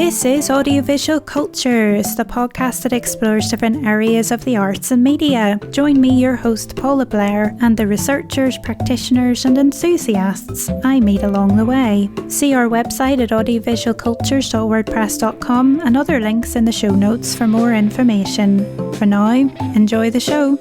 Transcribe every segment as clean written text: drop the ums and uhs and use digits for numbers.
This is Audiovisual Cultures, the podcast that explores different areas of the arts and media. Join me, your host Paula Blair, and the researchers, practitioners and enthusiasts I meet along the way. See our website at audiovisualcultures.wordpress.com and other links in the show notes for more information. For now, enjoy the show.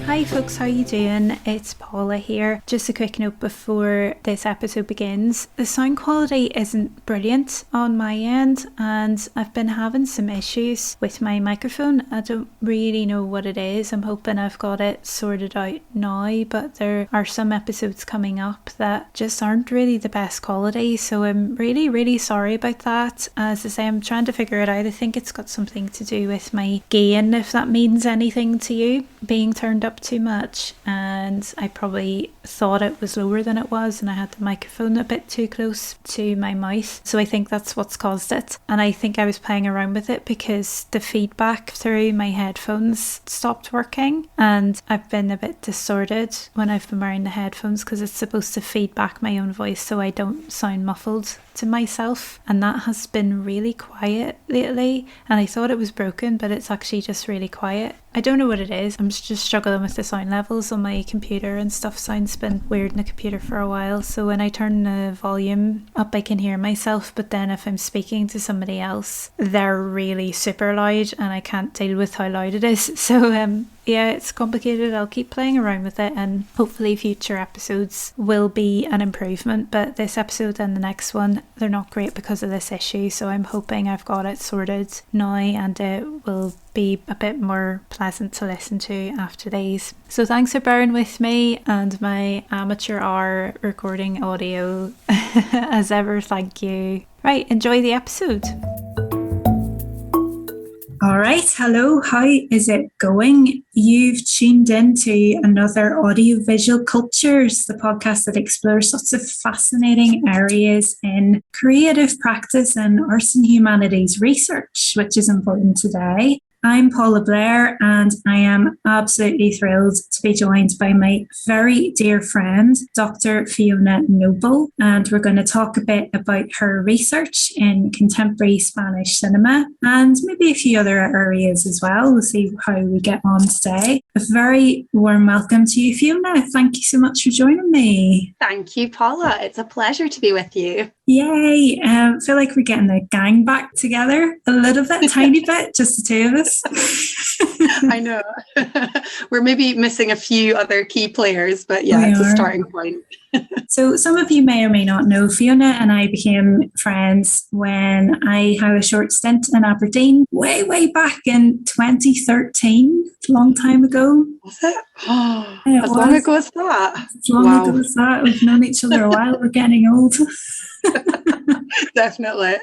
Hi folks, how you doing? It's Paula here. Just a quick note before this episode begins. The sound quality isn't brilliant on my end and I've been having some issues with my microphone. I don't really know what it is. I'm hoping I've got it sorted out now, but there are some episodes coming up that just aren't really the best quality, so I'm really sorry about that. As I say, I'm trying to figure it out. I think it's got something to do with my gain, if that means anything to you, being turned up too much, and I probably thought it was lower than it was and I had the microphone a bit too close to my mouth, so I think that's what's caused it. And I think I was playing around with it because the feedback through my headphones stopped working, and I've been a bit distorted when I've been wearing the headphones because it's supposed to feed back my own voice so I don't sound muffled to myself, and that has been really quiet lately, and I thought it was broken but it's actually just really quiet. I don't know what it is. I'm just struggling with the sound levels on my computer and stuff. Sound's been weird in the computer for a while, so when I turn the volume up I can hear myself, but then if I'm speaking to somebody else they're really super loud and I can't deal with how loud it is. So yeah, it's complicated. I'll keep playing around with it and hopefully future episodes will be an improvement, but this episode and the next one, they're not great because of this issue, so I'm hoping I've got it sorted now and it will be a bit more pleasant to listen to after these. So thanks for bearing with me and my amateur hour recording audio. As ever, thank you. Right, enjoy the episode. All right, hello, how is it going? You've tuned into another Audiovisual Cultures, the podcast that explores lots of fascinating areas in creative practice and arts and humanities research, which is important today. I'm Paula Blair and I am absolutely thrilled to be joined by my very dear friend, Dr. Fiona Noble, and we're going to talk a bit about her research in contemporary Spanish cinema and maybe a few other areas as well. We'll see how we get on today. A very warm welcome to you, Fiona. Thank you so much for joining me. Thank you, Paula. It's a pleasure to be with you. Yay! I feel like we're getting the gang back together a little bit, tiny bit, just the two of us. I know. We're maybe missing a few other key players, but yeah, it's a starting point. So some of you may or may not know, Fiona and I became friends when I had a short stint in Aberdeen way back in 2013, a long time ago. Was it? Oh, as long ago as that? As long ago as that. We've known each other a while. We're getting old. Definitely.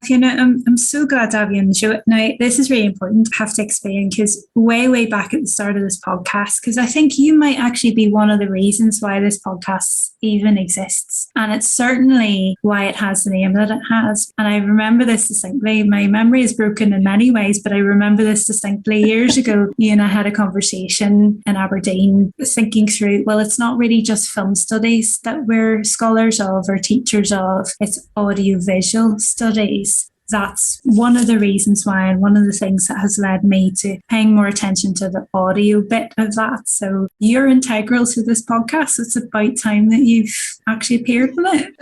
Fiona, I'm so glad to have you on the show. Now, this is really important. I have to explain because way back at the start of this podcast, because I think you might actually be one of the reasons why this podcast even exists. And it's certainly why it has the name that it has. And I remember this distinctly. My memory is broken in many ways, but I remember this distinctly. Years ago, you and I had a conversation in Aberdeen thinking through, well, it's not really just film studies that we're scholars of or teachers of, it's audiovisual studies. That's one of the reasons why, and one of the things that has led me to paying more attention to the audio bit of that. So you're integral to this podcast. It's about time that you've actually appeared in it.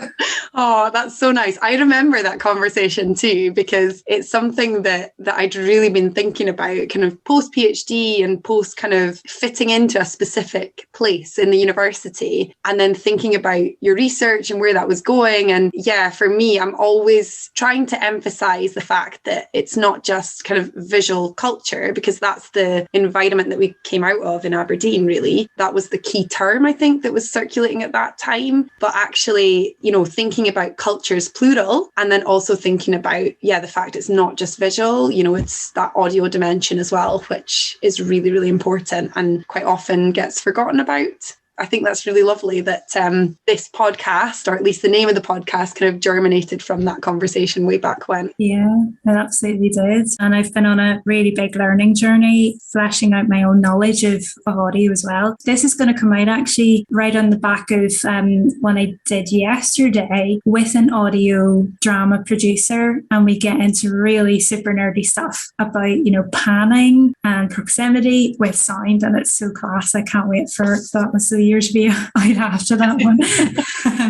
Oh, that's so nice. I remember that conversation too, because it's something that I'd really been thinking about kind of post PhD and post kind of fitting into a specific place in the university, and then thinking about your research and where that was going. And yeah, for me, I'm always trying to emphasize the fact that it's not just kind of visual culture, because that's the environment that we came out of in Aberdeen, really. That was the key term, I think, that was circulating at that time. But actually, you know, thinking about cultures plural, and then also thinking about, the fact it's not just visual, you know, it's that audio dimension as well, which is really important and quite often gets forgotten about. I think that's really lovely that this podcast, or at least the name of the podcast, kind of germinated from that conversation way back when. Yeah, it absolutely did. And I've been on a really big learning journey, fleshing out my own knowledge of audio as well. This is going to come out actually right on the back of one I did yesterday with an audio drama producer, and we get into really super nerdy stuff about, panning and proximity with sound, and it's so class. I can't wait for that was the year to be out after that one.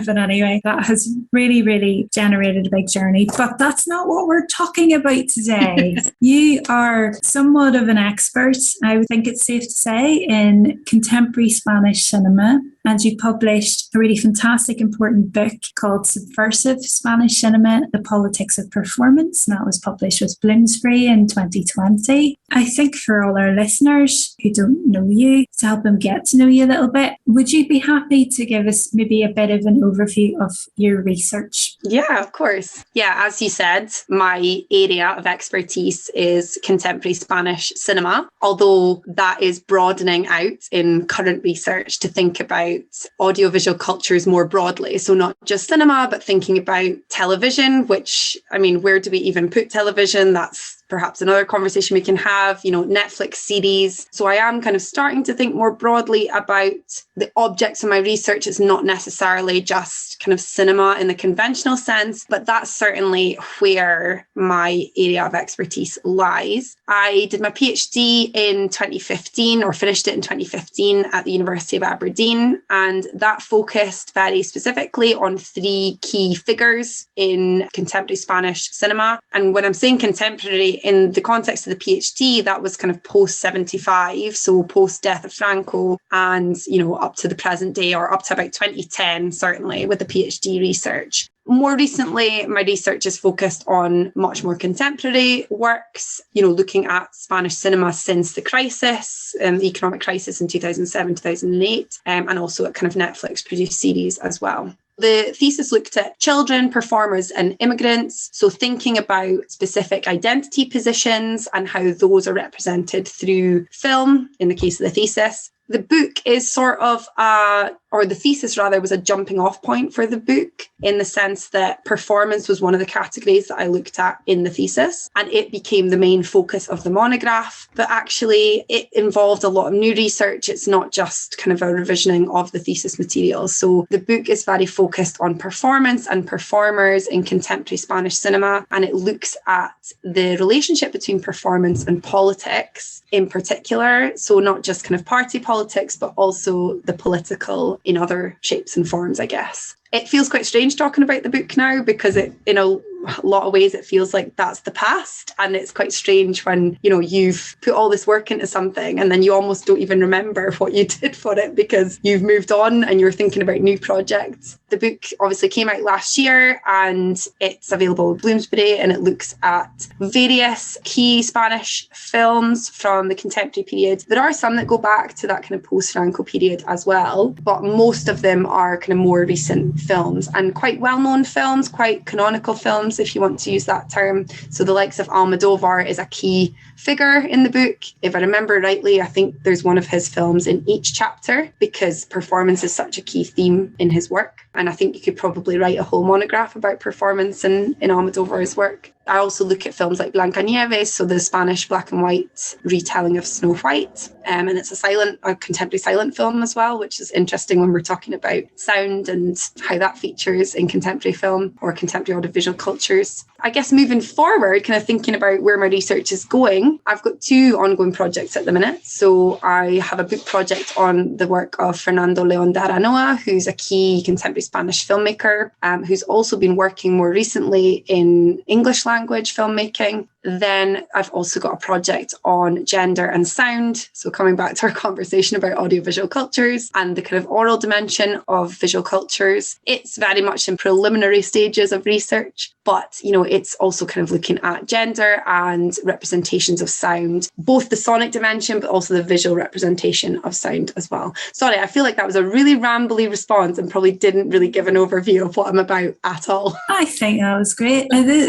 But anyway, that has really, really generated a big journey. But that's not what we're talking about today. You are somewhat of an expert, I would think it's safe to say, in contemporary Spanish cinema. And you published a really fantastic, important book called Subversive Spanish Cinema, The Politics of Performance. And that was published with Bloomsbury in 2020. I think for all our listeners who don't know you, to help them get to know you a little bit, would you be happy to give us maybe a bit of an overview of your research? Yeah, of course. Yeah, as you said, my area of expertise is contemporary Spanish cinema, although that is broadening out in current research to think about audiovisual cultures more broadly. So not just cinema, but thinking about television, which, where do we even put television? That's perhaps another conversation we can have, Netflix series. So I am kind of starting to think more broadly about the objects of my research. It's not necessarily just kind of cinema in the conventional sense, but that's certainly where my area of expertise lies. I did my PhD in 2015, or finished it in 2015 at the University of Aberdeen, and that focused very specifically on 3 key figures in contemporary Spanish cinema. And when I'm saying contemporary, in the context of the PhD, that was kind of post-75, so post-death of Franco, and, up to the present day, or up to about 2010, certainly, with the PhD research. More recently, my research is focused on much more contemporary works, looking at Spanish cinema since the crisis, the economic crisis in 2007, 2008, and also at kind of Netflix-produced series as well. The thesis looked at children, performers, and immigrants. So thinking about specific identity positions and how those are represented through film, in the case of the thesis. The book is sort of the thesis rather was a jumping off point for the book, in the sense that performance was one of the categories that I looked at in the thesis, and it became the main focus of the monograph. But actually it involved a lot of new research. It's not just kind of a revisioning of the thesis materials. So the book is very focused on performance and performers in contemporary Spanish cinema, and it looks at the relationship between performance and politics in particular. So not just kind of party politics, but also the political in other shapes and forms, I guess. It feels quite strange talking about the book now, because it, in a lot of ways, it feels like that's the past. And it's quite strange when, you've put all this work into something and then you almost don't even remember what you did for it because you've moved on and you're thinking about new projects. The book obviously came out last year and it's available at Bloomsbury, and it looks at various key Spanish films from the contemporary period. There are some that go back to that kind of post-Franco period as well, but most of them are kind of more recent films, and quite well-known films, quite canonical films, if you want to use that term. So the likes of Almodovar is a key figure in the book. If I remember rightly, I think there's one of his films in each chapter, because performance is such a key theme in his work. And I think you could probably write a whole monograph about performance in Almodovar's work. I also look at films like Blancanieves, so the Spanish black and white retelling of Snow White. And it's a contemporary silent film as well, which is interesting when we're talking about sound and how that features in contemporary film or contemporary audiovisual cultures. I guess moving forward, kind of thinking about where my research is going, I've got 2 ongoing projects at the minute. So I have a book project on the work of Fernando León de Aranoa, who's a key contemporary Spanish filmmaker, who's also been working more recently in English language filmmaking. Then I've also got a project on gender and sound. So coming back to our conversation about audiovisual cultures and the kind of oral dimension of visual cultures, it's very much in preliminary stages of research, but it's also kind of looking at gender and representations of sound, both the sonic dimension, but also the visual representation of sound as well. Sorry, I feel like that was a really rambly response and probably didn't really give an overview of what I'm about at all. I think that was great.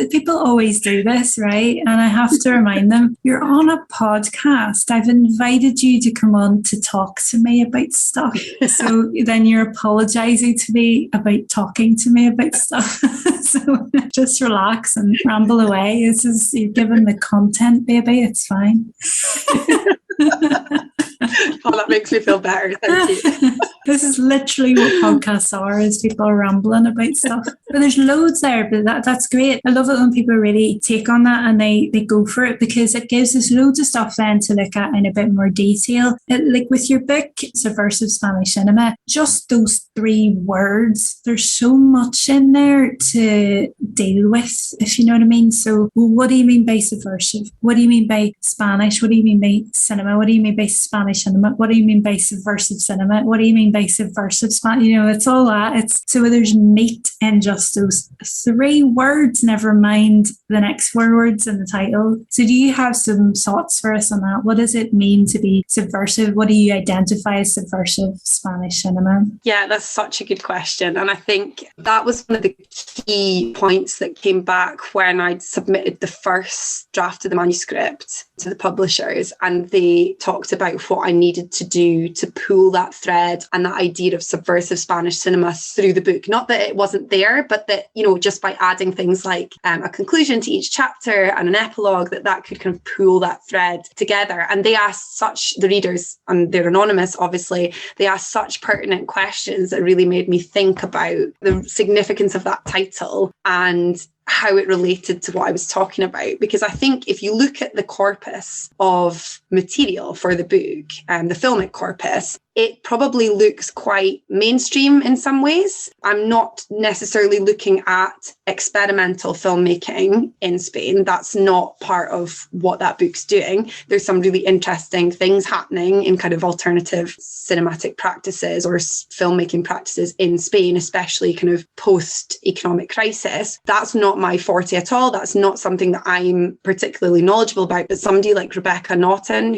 People always do this, right? and I have to remind them, you're on a podcast. I've invited you to come on to talk to me about stuff. So then you're apologising to me about talking to me about stuff. So just relax and ramble away. You're given the content, baby. It's fine. Oh, that makes me feel better. Thank you. This is literally what podcasts are, is people are rambling about stuff. But there's loads there, but that's great. I love it when people really take on that and they go for it, because it gives us loads of stuff then to look at in a bit more detail. Like with your book, Subversive Spanish Cinema, just those 3 words, there's so much in there to deal with, if you know what I mean. So what do you mean by subversive? What do you mean by Spanish? What do you mean by cinema? What do you mean by Spanish cinema? What do you mean by subversive cinema? What do you mean by subversive Spanish? It's all that. So there's meat in just those 3 words, never mind the next 4 words in the title. So do you have some thoughts for us on that? What does it mean to be subversive? What do you identify as subversive Spanish cinema? Yeah, that's such a good question. And I think that was one of the key points that came back when I'd submitted the first draft of the manuscript to the publishers, and they talked about what I needed to do to pull that thread and that idea of subversive Spanish cinema through the book. Not that it wasn't there, but that, just by adding things like a conclusion to each chapter and an epilogue, that could kind of pull that thread together. And they asked the readers, and they're anonymous, obviously, they asked such pertinent questions that really made me think about the significance of that title and how it related to what I was talking about. Because I think if you look at the corpus of material for the book, the filmic corpus, it probably looks quite mainstream in some ways. I'm not necessarily looking at experimental filmmaking in Spain. That's not part of what that book's doing. There's some really interesting things happening in kind of alternative cinematic practices or filmmaking practices in Spain, especially kind of post-economic crisis. That's not my forte at all. That's not something that I'm particularly knowledgeable about. But somebody like Rebecca Naughton,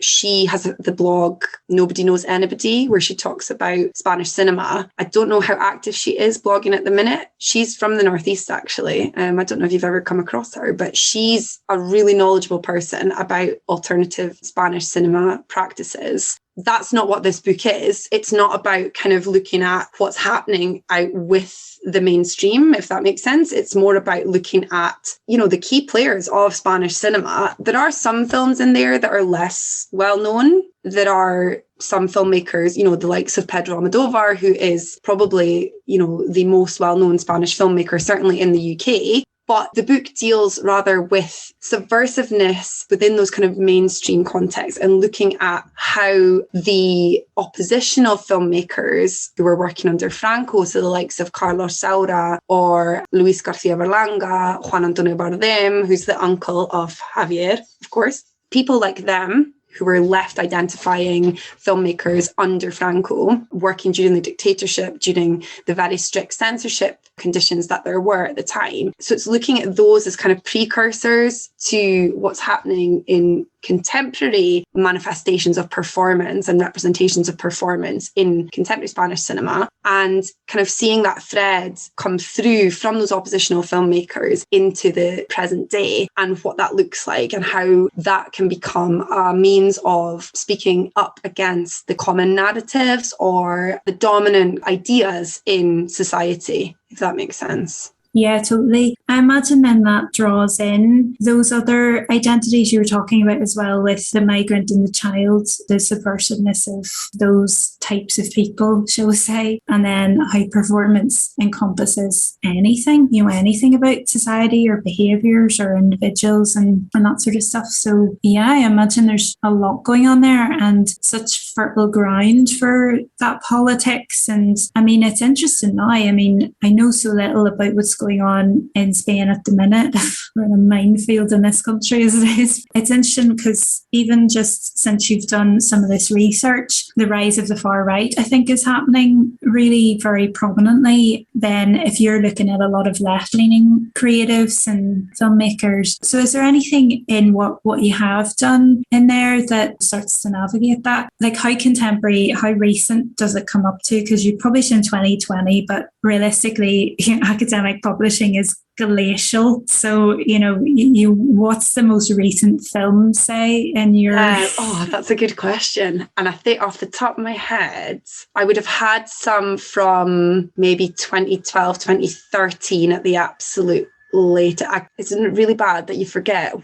she has the blog Nobody Knows Anybody, where she talks about Spanish cinema. I don't know how active she is blogging at the minute. She's from the Northeast, actually. I don't know if you've ever come across her, but she's a really knowledgeable person about alternative Spanish cinema practices. That's not what this book is. It's not about kind of looking at what's happening out with the mainstream, if that makes sense. It's more about looking at, the key players of Spanish cinema. There are some films in there that are less well known. There are some filmmakers, the likes of Pedro Almodovar, who is probably, the most well-known Spanish filmmaker, certainly in the UK. But the book deals rather with subversiveness within those kind of mainstream contexts and looking at how the oppositional filmmakers who were working under Franco, so the likes of Carlos Saura or Luis Garcia Berlanga, Juan Antonio Bardem, who's the uncle of Javier, of course, people like them who were left identifying filmmakers under Franco, working during the dictatorship, during the very strict censorship conditions that there were at the time. So it's looking at those as kind of precursors to what's happening in contemporary manifestations of performance and representations of performance in contemporary Spanish cinema, and kind of seeing that thread come through from those oppositional filmmakers into the present day and what that looks like and how that can become a means of speaking up against the common narratives or the dominant ideas in society, if that makes sense. Yeah, totally. I imagine then that draws in those other identities you were talking about as well, with the migrant and the child, the subversiveness of those types of people, shall we say, and then how performance encompasses anything, anything about society or behaviours or individuals and that sort of stuff. So yeah, I imagine there's a lot going on there and such fertile ground for that politics. And I mean, it's interesting now. I mean, I know so little about what's going on in Spain at the minute. We're in a minefield in this country as it is. It's interesting because even just since you've done some of this research, the rise of the far right, I think, is happening really very prominently. Then if you're looking at a lot of left-leaning creatives and filmmakers. So is there anything in what you have done in there that starts to navigate that? Like how contemporary, how recent does it come up to? Because you published in 2020, but realistically, academic publishing is glacial. So, you what's the most recent film, say, in your... That's a good question. And I think off the top of my head, I would have had some from maybe 2012, 2013 at the absolute later. Isn't it really bad that you forget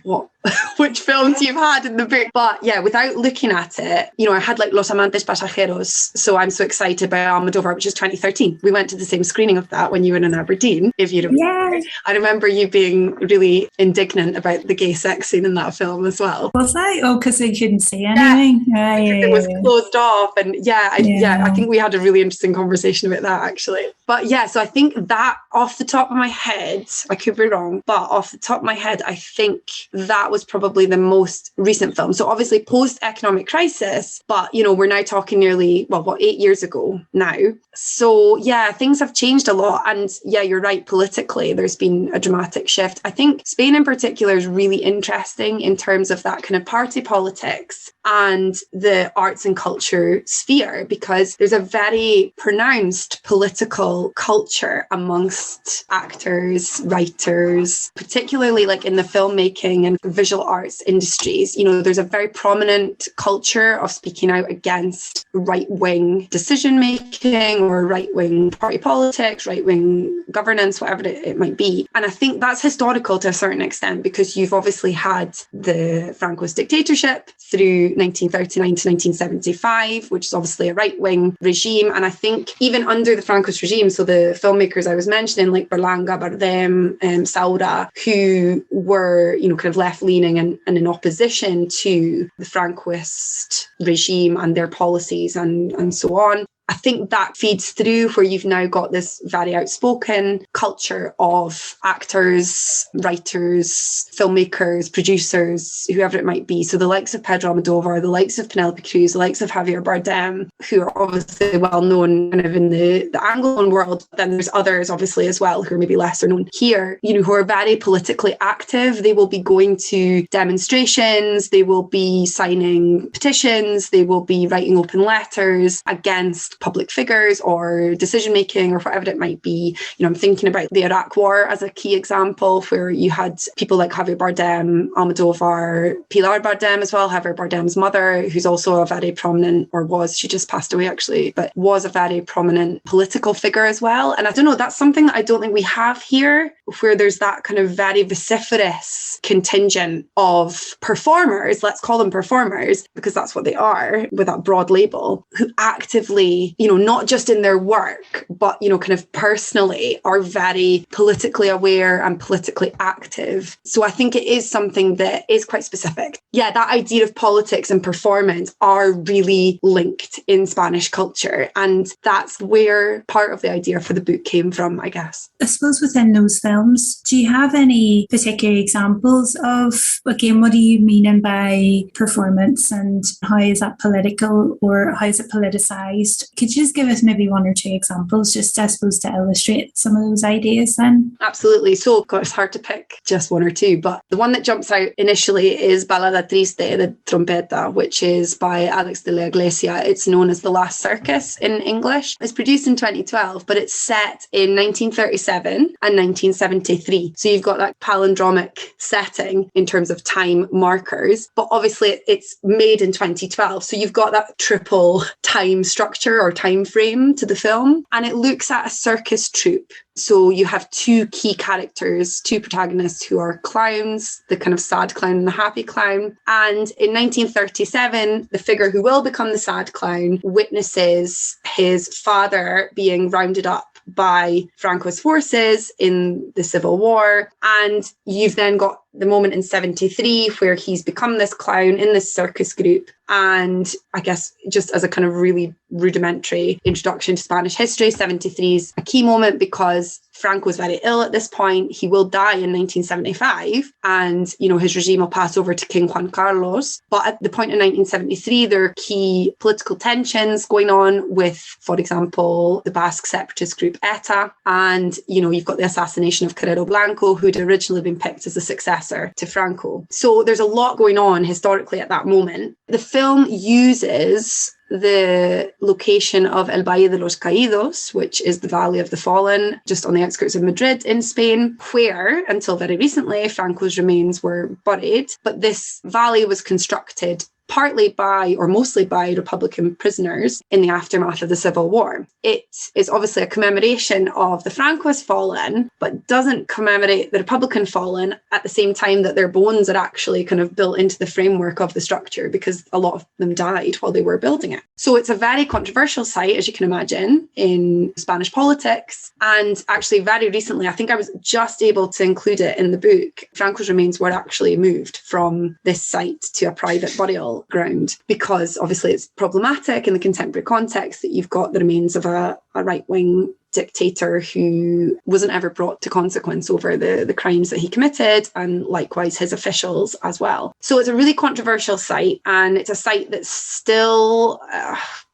which films you've had in the book? But yeah, without looking at it, I had like Los Amantes Pasajeros. So I'm so excited by Almodovar, which is 2013. We went to the same screening of that when you were in Aberdeen, if you remember. Yeah. I remember you being really indignant about the gay sex scene in that film as well. Was I? Oh, because I couldn't see anything. Yeah, it was closed off. And I think we had a really interesting conversation about that, actually. But yeah, so I think that off the top of my head, I could be wrong, but off the top of my head, I think that was probably the most recent film. So obviously post-economic crisis, but we're now talking nearly 8 years ago now. So yeah, things have changed a lot. And yeah, you're right, politically there's been a dramatic shift. I think Spain in particular is really interesting in terms of that kind of party politics and the arts and culture sphere, because there's a very pronounced political culture amongst actors, writers, particularly like in the filmmaking and visual arts industries. There's a very prominent culture of speaking out against right-wing decision-making or right-wing party politics, right-wing governance, whatever it might be. And I think that's historical to a certain extent, because you've obviously had the Francoist dictatorship through 1939 to 1975, which is obviously a right-wing regime. And I think even under the Francoist regime, so the filmmakers I was mentioning, like Berlanga, Bardem, Saura, who were, kind of left-leaning and in opposition to the Francoist regime and their policies and so on. I think that feeds through where you've now got this very outspoken culture of actors, writers, filmmakers, producers, whoever it might be. So the likes of Pedro Almodovar, the likes of Penelope Cruz, the likes of Javier Bardem, who are obviously well known kind of in the Anglophone world. Then there's others obviously as well who are maybe lesser known here, who are very politically active. They will be going to demonstrations, they will be signing petitions, they will be writing open letters against public figures or decision making or whatever it might be. I'm thinking about the Iraq War as a key example, where you had people like Javier Bardem, Almodovar, Pilar Bardem as well, Javier Bardem's mother, who's also a very prominent, or was, she just passed away actually, but was a very prominent political figure as well. And I don't know, that's something that I don't think we have here, where there's that kind of very vociferous contingent of performers, let's call them performers, because that's what they are with that broad label, who actively, not just in their work, but, kind of personally are very politically aware and politically active. So I think it is something that is quite specific. Yeah, that idea of politics and performance are really linked in Spanish culture. And that's where part of the idea for the book came from, I guess. I suppose within those films, do you have any particular examples of, again, what do you mean by performance and how is that political or how is it politicized? Could you just give us maybe one or two examples, just I suppose to illustrate some of those ideas then? Absolutely. So it's hard to pick just one or two, but the one that jumps out initially is Balada Triste de Trompeta, which is by Alex de la Iglesia. It's known as The Last Circus in English. It's produced in 2012, but it's set in 1937 and 1973. So you've got that palindromic setting in terms of time markers, but obviously it's made in 2012. So you've got that triple time structure or time frame to the film, and it looks at a circus troupe. So you have two key characters, two protagonists who are clowns, the kind of sad clown and the happy clown. And in 1937, the figure who will become the sad clown witnesses his father being rounded up by Franco's forces in the Civil War. And you've then got the moment in 73 where he's become this clown in this circus group. And I guess just as a kind of really rudimentary introduction to Spanish history, 73 is a key moment because Franco is very ill at this point. He will die in 1975 and, his regime will pass over to King Juan Carlos. But at the point in 1973, there are key political tensions going on with, for example, the Basque separatist group ETA. And, you've got the assassination of Carrero Blanco, who'd originally been picked as a successor to Franco. So there's a lot going on historically at that moment. The film uses the location of El Valle de los Caídos, which is the Valley of the Fallen, just on the outskirts of Madrid in Spain, where, until very recently, Franco's remains were buried. But this valley was constructed partly by, or mostly by, Republican prisoners in the aftermath of the Civil War. It is obviously a commemoration of the Francoist fallen, but doesn't commemorate the Republican fallen at the same time that their bones are actually kind of built into the framework of the structure, because a lot of them died while they were building it. So it's a very controversial site, as you can imagine, in Spanish politics. And actually very recently, I think I was just able to include it in the book, Franco's remains were actually moved from this site to a private burial ground, because obviously it's problematic in the contemporary context that you've got the remains of a right-wing dictator who wasn't ever brought to consequence over the crimes that he committed, and likewise his officials as well. So it's a really controversial site, and it's a site that's still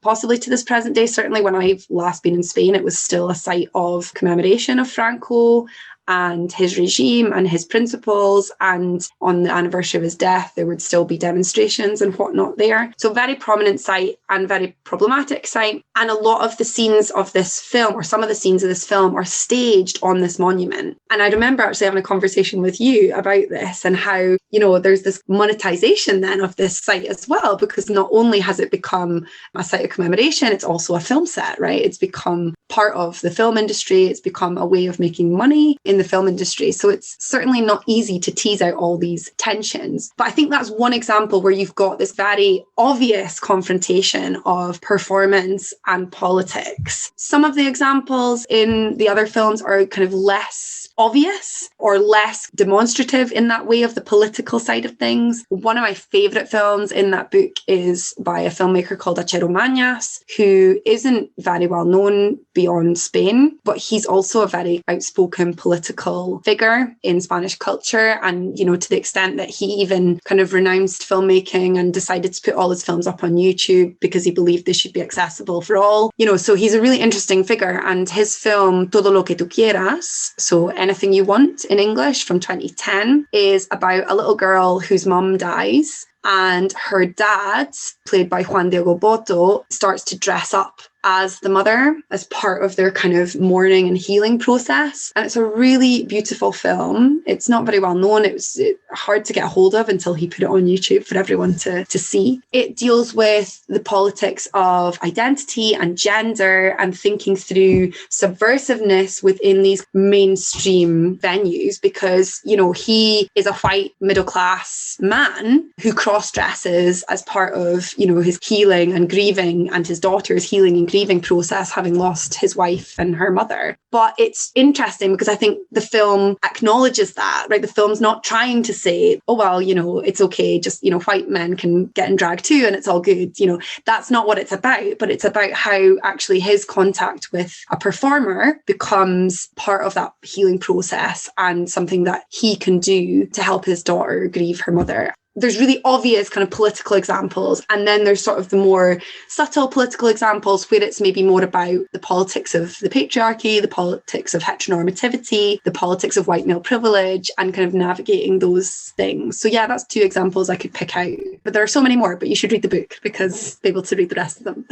possibly to this present day, certainly when I've last been in Spain, it was still a site of commemoration of Franco and his regime and his principles. And on the anniversary of his death, there would still be demonstrations and whatnot there. So very prominent site and very problematic site. And a lot of the scenes of this film, or some of the scenes of this film, are staged on this monument. And I remember actually having a conversation with you about this and how, you know, there's this monetization then of this site as well, because not only has it become a site of commemoration, it's also a film set, right? It's become part of the film industry. It's become a way of making money in the film industry. So it's certainly not easy to tease out all these tensions. But I think that's one example where you've got this very obvious confrontation of performance and politics. Some of the examples in the other films are kind of less obvious or less demonstrative in that way of the political side of things. One of my favourite films in that book is by a filmmaker called Achero Mañas, who isn't very well known beyond Spain, but he's also a very outspoken political figure in Spanish culture. And, you know, to the extent that he even kind of renounced filmmaking and decided to put all his films up on YouTube because he believed they should be accessible for all. You know, so he's a really interesting figure. And his film Todo lo que tú quieras, so Anything You Want in English, from 2010, is about a little girl whose mum dies, and her dad, played by Juan Diego Botto, starts to dress up as the mother as part of their kind of mourning and healing process. And it's a really beautiful film. It's not very well known. It was hard to get a hold of until he put it on YouTube for everyone to see. It deals with the politics of identity and gender and thinking through subversiveness within these mainstream venues, because, you know, he is a white middle-class man who cross-dresses as part of, you know, his healing and grieving, and his daughter's healing and grieving process, having lost his wife and her mother. But it's interesting because I think the film acknowledges that, right? The film's not trying to say, oh, well, you know, it's okay, just, you know, white men can get in drag too and it's all good. You know, that's not what it's about, but it's about how actually his contact with a performer becomes part of that healing process and something that he can do to help his daughter grieve her mother. There's really obvious kind of political examples, and then there's sort of the more subtle political examples where it's maybe more about the politics of the patriarchy, the politics of heteronormativity, the politics of white male privilege, and kind of navigating those things. So yeah, that's two examples I could pick out. But there are so many more, but you should read the book because be able to read the rest of them.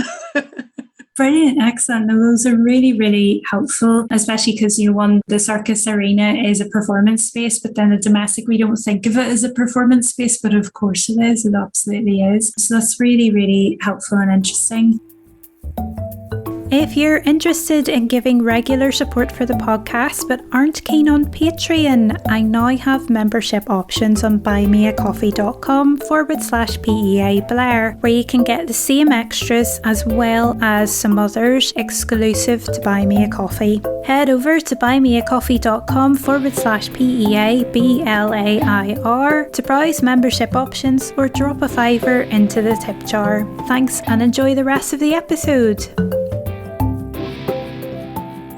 Brilliant, excellent. No, those are really, really helpful, especially because, you know, the Circus Arena is a performance space, but then the domestic, we don't think of it as a performance space, but of course it is. It absolutely is. So that's really, really helpful and interesting. If you're interested in giving regular support for the podcast but aren't keen on Patreon, I now have membership options on buymeacoffee.com/PEA Blair, where you can get the same extras as well as some others exclusive to Buy Me a Coffee. Head over to buymeacoffee.com/PEA BLAIR to browse membership options or drop a $5 into the tip jar. Thanks and enjoy the rest of the episode.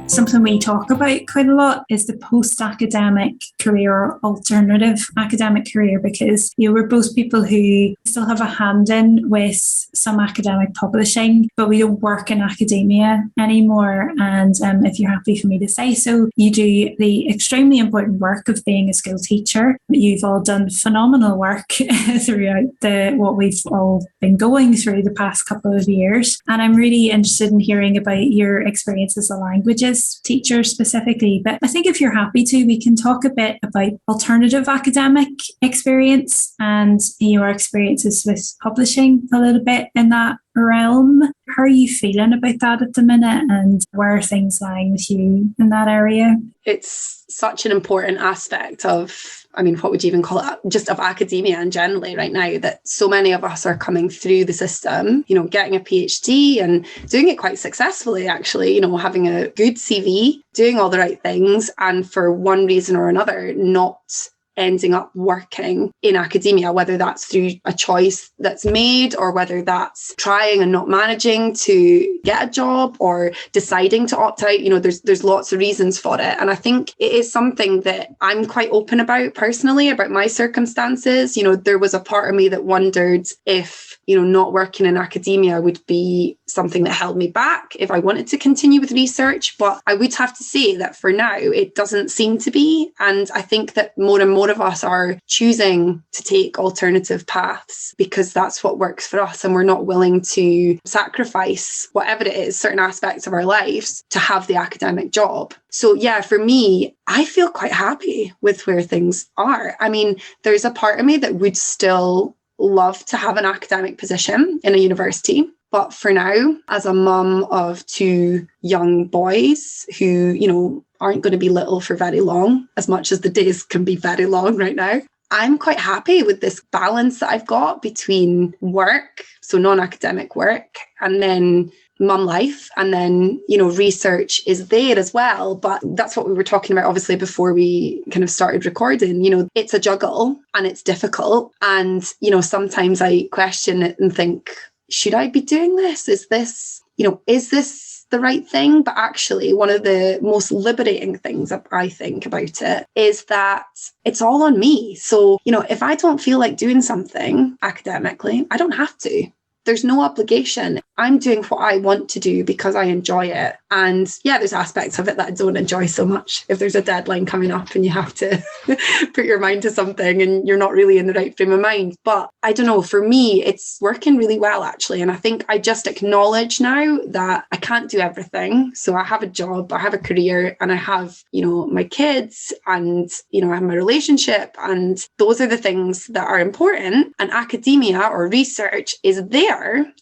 something we talk about quite a lot is the post-academic career or alternative academic career, because we're both people who still have a hand in with some academic publishing, but we don't work in academia anymore. And if you're happy for me to say so, you do the extremely important work of being a school teacher. You've all done phenomenal work throughout what we've all been going through the past couple of years. And I'm really interested in hearing about your experience as a languages teacher specifically. But I think if you're happy to, we can talk a bit about alternative academic experience and your experiences with publishing a little bit in that realm. How are you feeling about that at the minute, and where are things lying with you in that area? It's such an important aspect of, what would you even call it? Just of academia and generally right now, that so many of us are coming through the system, getting a PhD and doing it quite successfully, actually, having a good CV, doing all the right things, and for one reason or another, not ending up working in academia, whether that's through a choice that's made or whether that's trying and not managing to get a job or deciding to opt out. There's lots of reasons for it. And I think it is something that I'm quite open about personally, about my circumstances. There was a part of me that wondered if, not working in academia would be something that held me back if I wanted to continue with research. But I would have to say that for now, it doesn't seem to be. And I think that more and more of us are choosing to take alternative paths because that's what works for us. And we're not willing to sacrifice whatever it is, certain aspects of our lives to have the academic job. So yeah, for me, I feel quite happy with where things are. There's a part of me that would still love to have an academic position in a university. But for now, as a mum of two young boys who, aren't going to be little for very long, as much as the days can be very long right now, I'm quite happy with this balance that I've got between work, so non-academic work, and then mum life, and then, research is there as well. But that's what we were talking about, obviously, before we kind of started recording. It's a juggle and it's difficult. And, sometimes I question it and think, should I be doing this? Is this the right thing? But actually, one of the most liberating things that I think about it is that it's all on me. So, if I don't feel like doing something academically, I don't have to. There's no obligation. I'm doing what I want to do because I enjoy it. And yeah, there's aspects of it that I don't enjoy so much. If there's a deadline coming up and you have to put your mind to something and you're not really in the right frame of mind. But I don't know, for me, it's working really well, actually. And I think I just acknowledge now that I can't do everything. So I have a job, I have a career, and I have, my kids, and, I have my relationship. And those are the things that are important. And academia or research is there.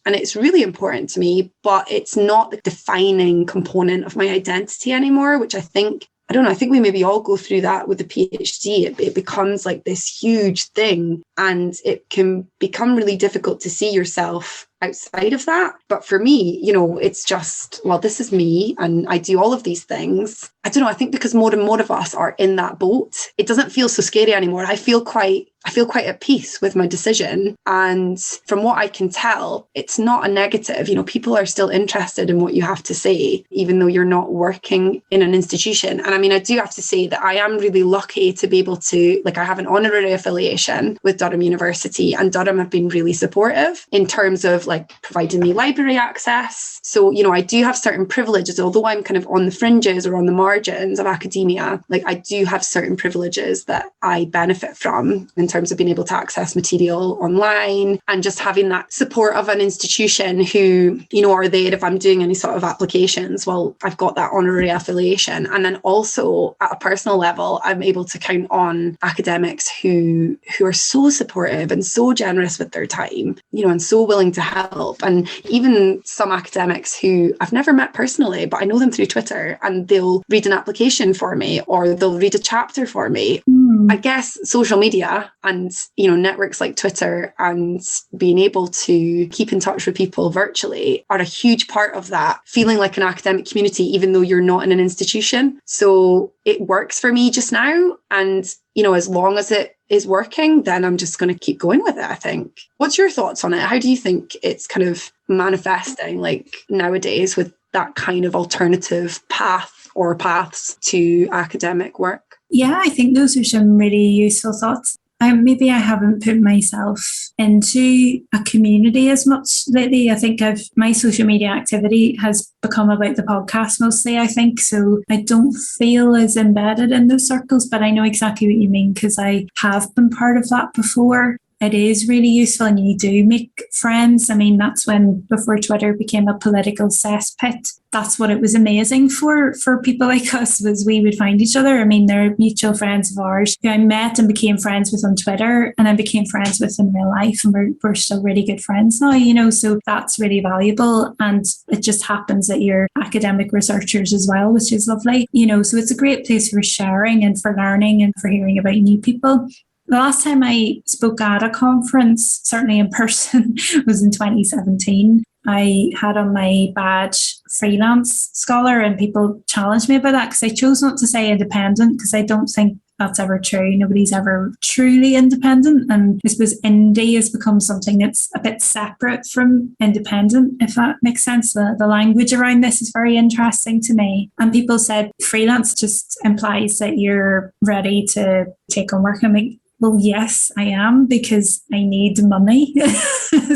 And it's really important to me, but it's not the defining component of my identity anymore, which I think we maybe all go through that with the PhD. It becomes like this huge thing, and it can become really difficult to see yourself outside of that. But for me, it's just, well, this is me and I do all of these things. I don't know, I think because more and more of us are in that boat, it doesn't feel so scary anymore. I feel quite at peace with my decision. And from what I can tell, it's not a negative. People are still interested in what you have to say, even though you're not working in an institution. And I do have to say that I am really lucky to be able to, I have an honorary affiliation with Durham University, and Durham have been really supportive in terms of providing me library access. So, I do have certain privileges, although I'm kind of on the fringes or on the margins of academia. I do have certain privileges that I benefit from in terms of being able to access material online and just having that support of an institution who, are there if I'm doing any sort of applications. Well, I've got that honorary affiliation. And then also at a personal level, I'm able to count on academics who are so supportive and so generous with their time, and so willing to help. And even some academics who I've never met personally, but I know them through Twitter, and they'll read an application for me or they'll read a chapter for me. I guess social media and, networks like Twitter and being able to keep in touch with people virtually are a huge part of that, feeling like an academic community, even though you're not in an institution. So it works for me just now. And, as long as it is working, then I'm just going to keep going with it, I think. What's your thoughts on it? How do you think it's kind of manifesting nowadays with that kind of alternative path or paths to academic work? Yeah, I think those are some really useful thoughts. Maybe I haven't put myself into a community as much lately. I think my social media activity has become about the podcast mostly, I think. So I don't feel as embedded in those circles, but I know exactly what you mean because I have been part of that before. It is really useful and you do make friends. I mean, that's when, before Twitter became a political cesspit, that's what it was amazing for people like us, was we would find each other. I mean, they're mutual friends of ours who I met and became friends with on Twitter and then became friends with in real life. And we're still really good friends now, so that's really valuable. And it just happens that you're academic researchers as well, which is lovely, so it's a great place for sharing and for learning and for hearing about new people. The last time I spoke at a conference, certainly in person, was in 2017. I had on my badge freelance scholar and people challenged me about that because I chose not to say independent because I don't think that's ever true. Nobody's ever truly independent. And I suppose indie has become something that's a bit separate from independent, if that makes sense. The language around this is very interesting to me. And people said freelance just implies that you're ready to take on work. I mean, well, yes, I am because I need money.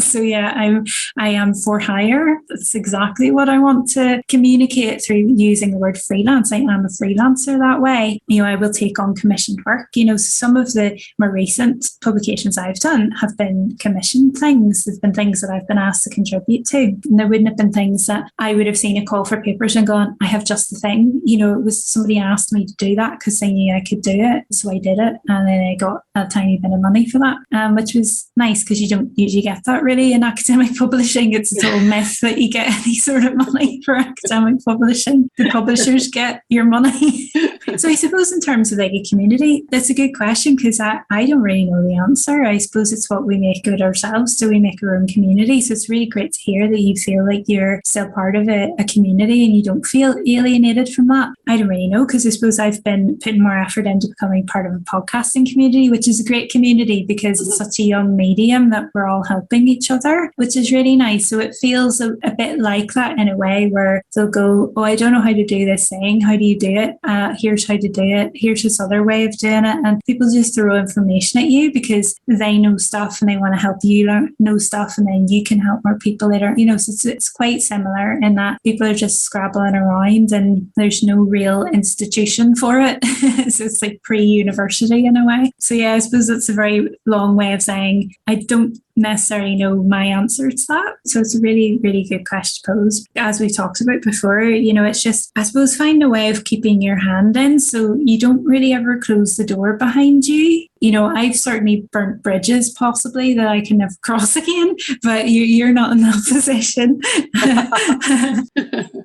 So yeah, I am for hire. That's exactly what I want to communicate through using the word freelance. I am a freelancer that way. I will take on commissioned work. So some of the more recent publications I've done have been commissioned things. There's been things that I've been asked to contribute to. And there wouldn't have been things that I would have seen a call for papers and gone, I have just the thing. It was somebody asked me to do that because they knew I could do it. So I did it. And then I got a tiny bit of money for that, which was nice because you don't usually get that really in academic publishing. It's a total myth that you get any sort of money for academic publishing. The publishers get your money. So I suppose in terms of like a community, that's a good question because I don't really know the answer. I suppose it's what we make good ourselves. So we make our own community. So it's really great to hear that you feel like you're still part of a community and you don't feel alienated from that. I don't really know because I suppose I've been putting more effort into becoming part of a podcasting community, which is a great community because it's such a young medium that we're all helping each other, which is really nice. So it feels a bit like that in a way where they'll go, oh, I don't know how to do this thing. How do you do it? Here's how to do it. Here's this other way of doing it. And people just throw information at you because they know stuff and they want to help you know stuff and then you can help more people later. So it's quite similar in that people are just scrabbling around and there's no real institution for it. So it's like pre-university in a way. So yeah, I suppose it's a very long way of saying I don't necessarily know my answer to that. So it's a really, really good question to pose. As we talked about before, it's just, I suppose, find a way of keeping your hand in so you don't really ever close the door behind you. I've certainly burnt bridges possibly that I can never cross again, but you're not in that position.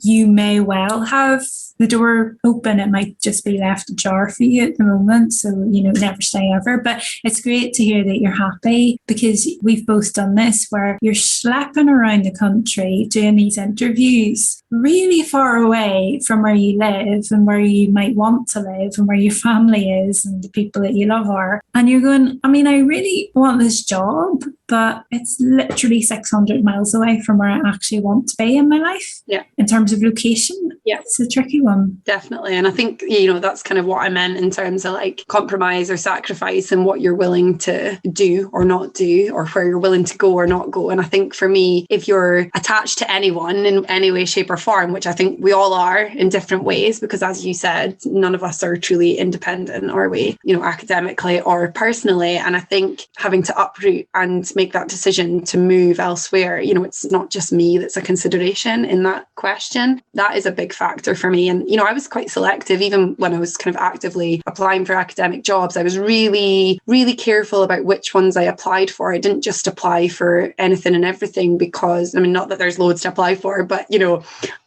You may well have the door open. It might just be left ajar for you at the moment. So, never say ever. But it's great to hear that you're happy because we've both done this where you're schlepping around the country doing these interviews really far away from where you live and where you might want to live and where your family is and the people that you love are. And you're going, I mean, I really want this job, but it's literally 600 miles away from where I actually want to be in my life. Yeah. In terms of location. Yeah. It's a tricky one. Definitely. And I think, that's kind of what I meant in terms of like compromise or sacrifice and what you're willing to do or not do or where you're willing to go or not go. And I think for me, if you're attached to anyone in any way, shape or form, which I think we all are in different ways, because as you said, none of us are truly independent, are we, academically or personally. And I think having to uproot and make that decision to move elsewhere, it's not just me that's a consideration in that question. That is a big factor for me. And, I was quite selective, even when I was kind of actively applying for academic jobs. I was really, really careful about which ones I applied for. I didn't just apply for anything and everything because, not that there's loads to apply for, but,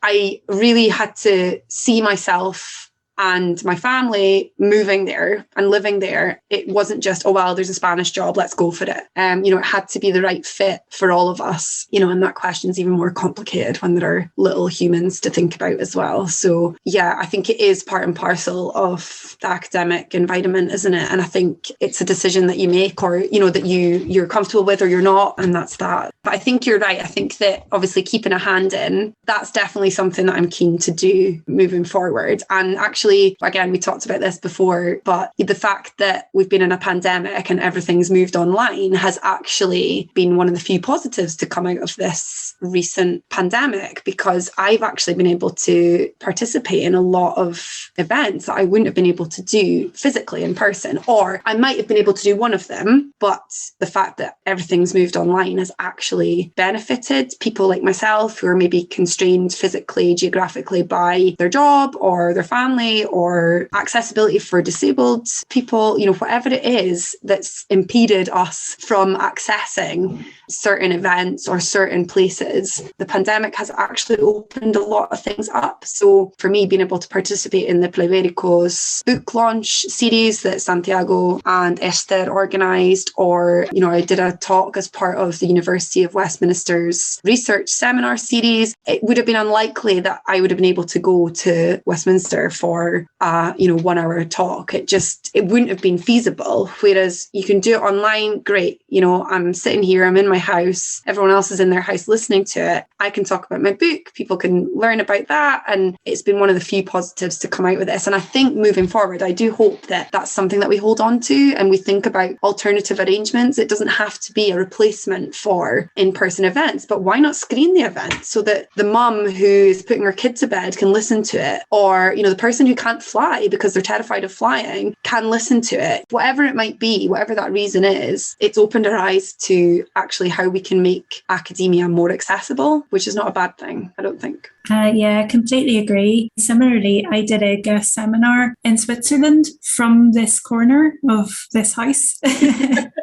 I really had to see myself And my family moving there and living there, it wasn't just, oh, well, there's a Spanish job, let's go for it. It had to be the right fit for all of us, and that question's even more complicated when there are little humans to think about as well. So yeah, I think it is part and parcel of the academic environment, isn't it? And I think it's a decision that you make, or, that you're comfortable with or you're not, and that's that. But I think you're right. I think that obviously keeping a hand in, that's definitely something that I'm keen to do moving forward. And actually, again, we talked about this before, but the fact that we've been in a pandemic and everything's moved online has actually been one of the few positives to come out of this recent pandemic, because I've actually been able to participate in a lot of events that I wouldn't have been able to do physically in person, or I might have been able to do one of them, but the fact that everything's moved online has actually benefited people like myself who are maybe constrained physically, geographically by their job or their family, or accessibility for disabled people, whatever it is that's impeded us from accessing certain events or certain places. The pandemic has actually opened a lot of things up. So for me, being able to participate in the Plebéricos book launch series that Santiago and Esther organised, or, I did a talk as part of the University of Westminster's research seminar series, it would have been unlikely that I would have been able to go to Westminster for a 1 hour talk. It wouldn't have been feasible. Whereas you can do it online, great. I'm sitting here, I'm in my house, everyone else is in their house listening to it. I can talk about my book, people can learn about that. And it's been one of the few positives to come out with this. And I think moving forward, I do hope that that's something that we hold on to and we think about alternative arrangements. It doesn't have to be a replacement for in-person events, but why not screen the event so that the mum who is putting her kid to bed can listen to it, or, the person who can't fly because they're terrified of flying can listen to it. Whatever it might be, whatever that reason is, it's opened our eyes to actually how we can make academia more accessible, which is not a bad thing, I don't think. Yeah, I completely agree. Similarly, I did a guest seminar in Switzerland from this corner of this house.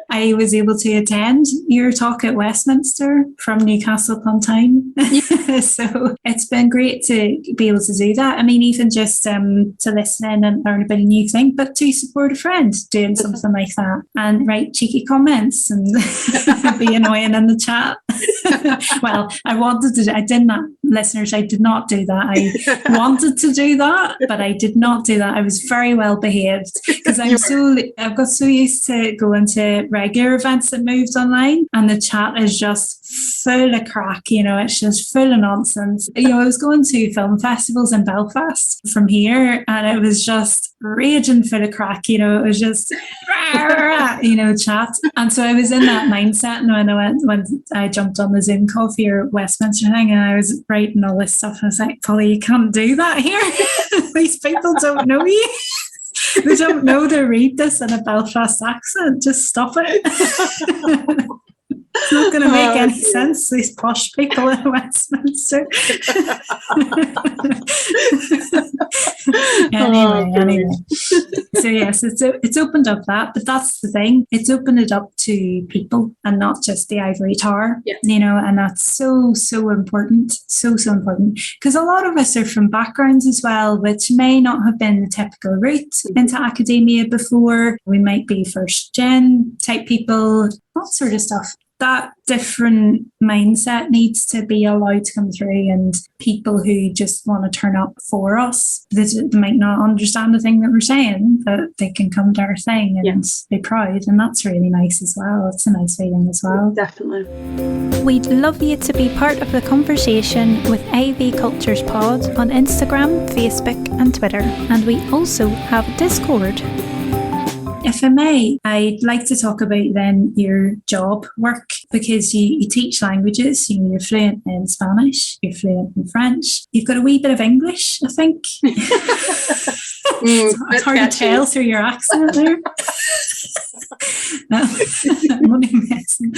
I was able to attend your talk at Westminster from Newcastle upon Tyne. So it's been great to be able to do that. I mean, even just to listen in and learn about a new thing, but to support a friend doing something like that and write cheeky comments and be annoying in the chat. Well, I did not, listeners, I did not do that. I wanted to do that, but I did not do that. I was very well behaved because I've got so used to going to regular events that moved online, and the chat is just full of crack, it's just full of nonsense. I was going to film festivals in Belfast from here, and it was just raging full of crack, it was just chat. And so I was in that mindset, and when I jumped on the Zoom call for your Westminster thing, and I was writing all this stuff, I was like, Polly, you can't do that here. These people don't know you. They don't know to read this in a Belfast accent. Just stop it. It's not going to make any sense, these posh people in Westminster. Anyway. So yes, it's opened up that, but that's the thing. It's opened it up to people and not just the ivory tower, and that's so important, so important. Because a lot of us are from backgrounds as well, which may not have been the typical route into academia before. We might be first gen type people, that sort of stuff. That different mindset needs to be allowed to come through, and people who just want to turn up for us, they might not understand the thing that we're saying, but they can come to our thing and be proud, and that's really nice as well. It's a nice feeling as well. Definitely. We'd love you to be part of the conversation with AV Cultures Pod on Instagram, Facebook and Twitter, and we also have Discord. If I may, I'd like to talk about then your job work, because you teach languages. You're fluent in Spanish, you're fluent in French, you've got a wee bit of English, I think. It's hard to tell through your accent there. I'm only messing.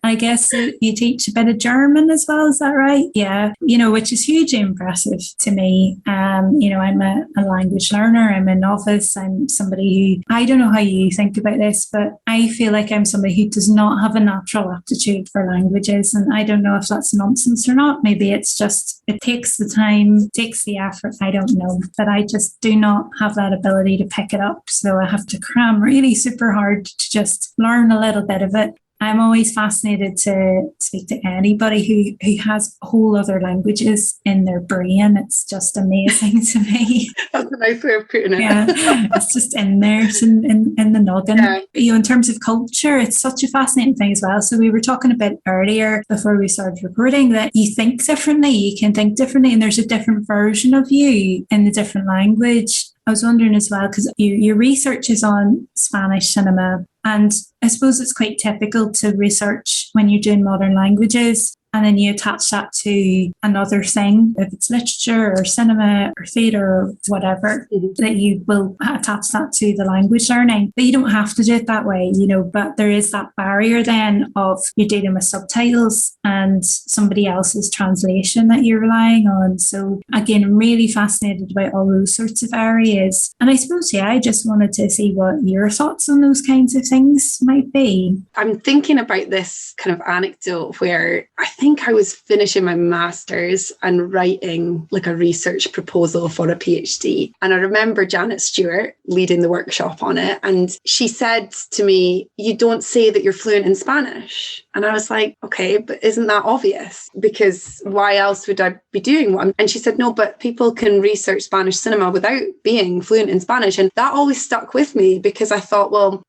I I guess you teach a bit of German as well, is that right? Yeah, which is hugely impressive to me. I'm a language learner, I'm a novice, I'm somebody who, I don't know how you think about this, but I feel like I'm somebody who does not have a natural aptitude for languages. And I don't know if that's nonsense or not. Maybe it's just, it takes the time, takes the effort. I don't know, but I just do not have that ability to pick it up. So I have to cram really super hard to just learn a little bit of it. I'm always fascinated to speak to anybody who has whole other languages in their brain. It's just amazing to me. That's a nice way of putting it. Yeah, it's just in there, it's in the noggin. Yeah. In terms of culture, it's such a fascinating thing as well. So we were talking a bit earlier before we started recording that you think differently, you can think differently, and there's a different version of you in the different language. I was wondering as well, because your research is on Spanish cinema, and I suppose it's quite typical to research when you're doing modern languages, and then you attach that to another thing, if it's literature or cinema or theatre or whatever, that you will attach that to the language learning. But you don't have to do it that way, but there is that barrier then of you're dealing with subtitles and somebody else's translation that you're relying on. So again, I'm really fascinated about all those sorts of areas. And I suppose, I just wanted to see what your thoughts on those kinds of things might be. I'm thinking about this kind of anecdote where I think I was finishing my master's and writing like a research proposal for a PhD. And I remember Janet Stewart leading the workshop on it. And she said to me, "You don't say that you're fluent in Spanish." And I was like, okay, but isn't that obvious? Because why else would I be doing one? And she said, no, but people can research Spanish cinema without being fluent in Spanish. And that always stuck with me because I thought, well,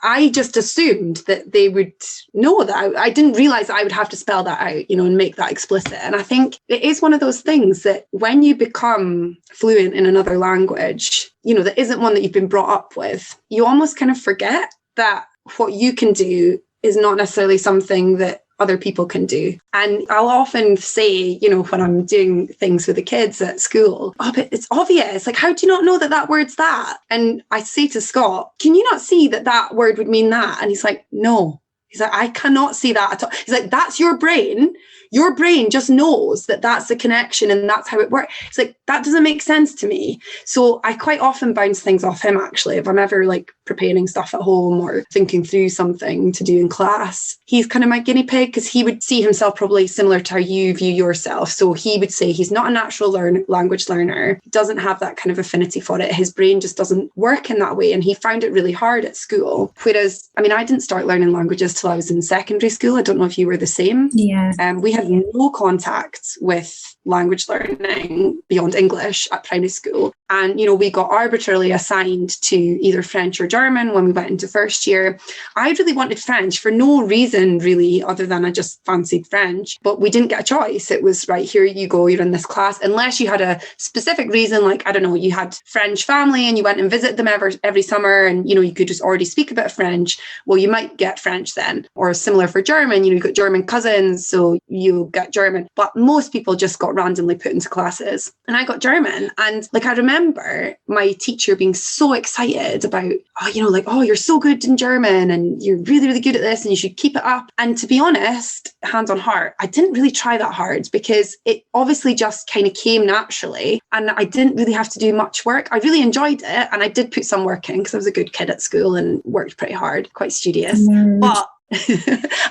I just assumed that they would know that. I didn't realize I would have to spell that out, and make that explicit. And I think it is one of those things that when you become fluent in another language, that isn't one that you've been brought up with, you almost kind of forget that what you can do is not necessarily something that other people can do. And I'll often say, when I'm doing things with the kids at school, oh, but it's obvious. Like, how do you not know that that word's that? And I say to Scott, can you not see that that word would mean that? And he's like, no. He's like, I cannot see that at all. He's like, that's your brain. Your brain just knows that that's the connection and that's how it works. It's like, that doesn't make sense to me. So I quite often bounce things off him, actually, if I'm ever like preparing stuff at home or thinking through something to do in class. He's kind of my guinea pig because he would see himself probably similar to how you view yourself. So he would say he's not a natural language learner. He doesn't have that kind of affinity for it. His brain just doesn't work in that way. And he found it really hard at school. Whereas, I didn't start learning languages till I was in secondary school. I don't know if you were the same. Yeah. We had no contact with language learning beyond English at primary school. And, we got arbitrarily assigned to either French or German when we went into first year. I really wanted French for no reason, really, other than I just fancied French. But we didn't get a choice. It was, right, here you go, you're in this class. Unless you had a specific reason, like, I don't know, you had French family and you went and visited them every summer and, you could just already speak a bit of French. Well, you might get French then. Or similar for German, you've got German cousins, so you get German. But most people just got randomly put into classes. And I got German. And I remember my teacher being so excited about, you're so good in German and you're really, really good at this and you should keep it up. And to be honest, hand on heart, I didn't really try that hard because it obviously just kind of came naturally and I didn't really have to do much work. I really enjoyed it and I did put some work in because I was a good kid at school and worked pretty hard, quite studious. But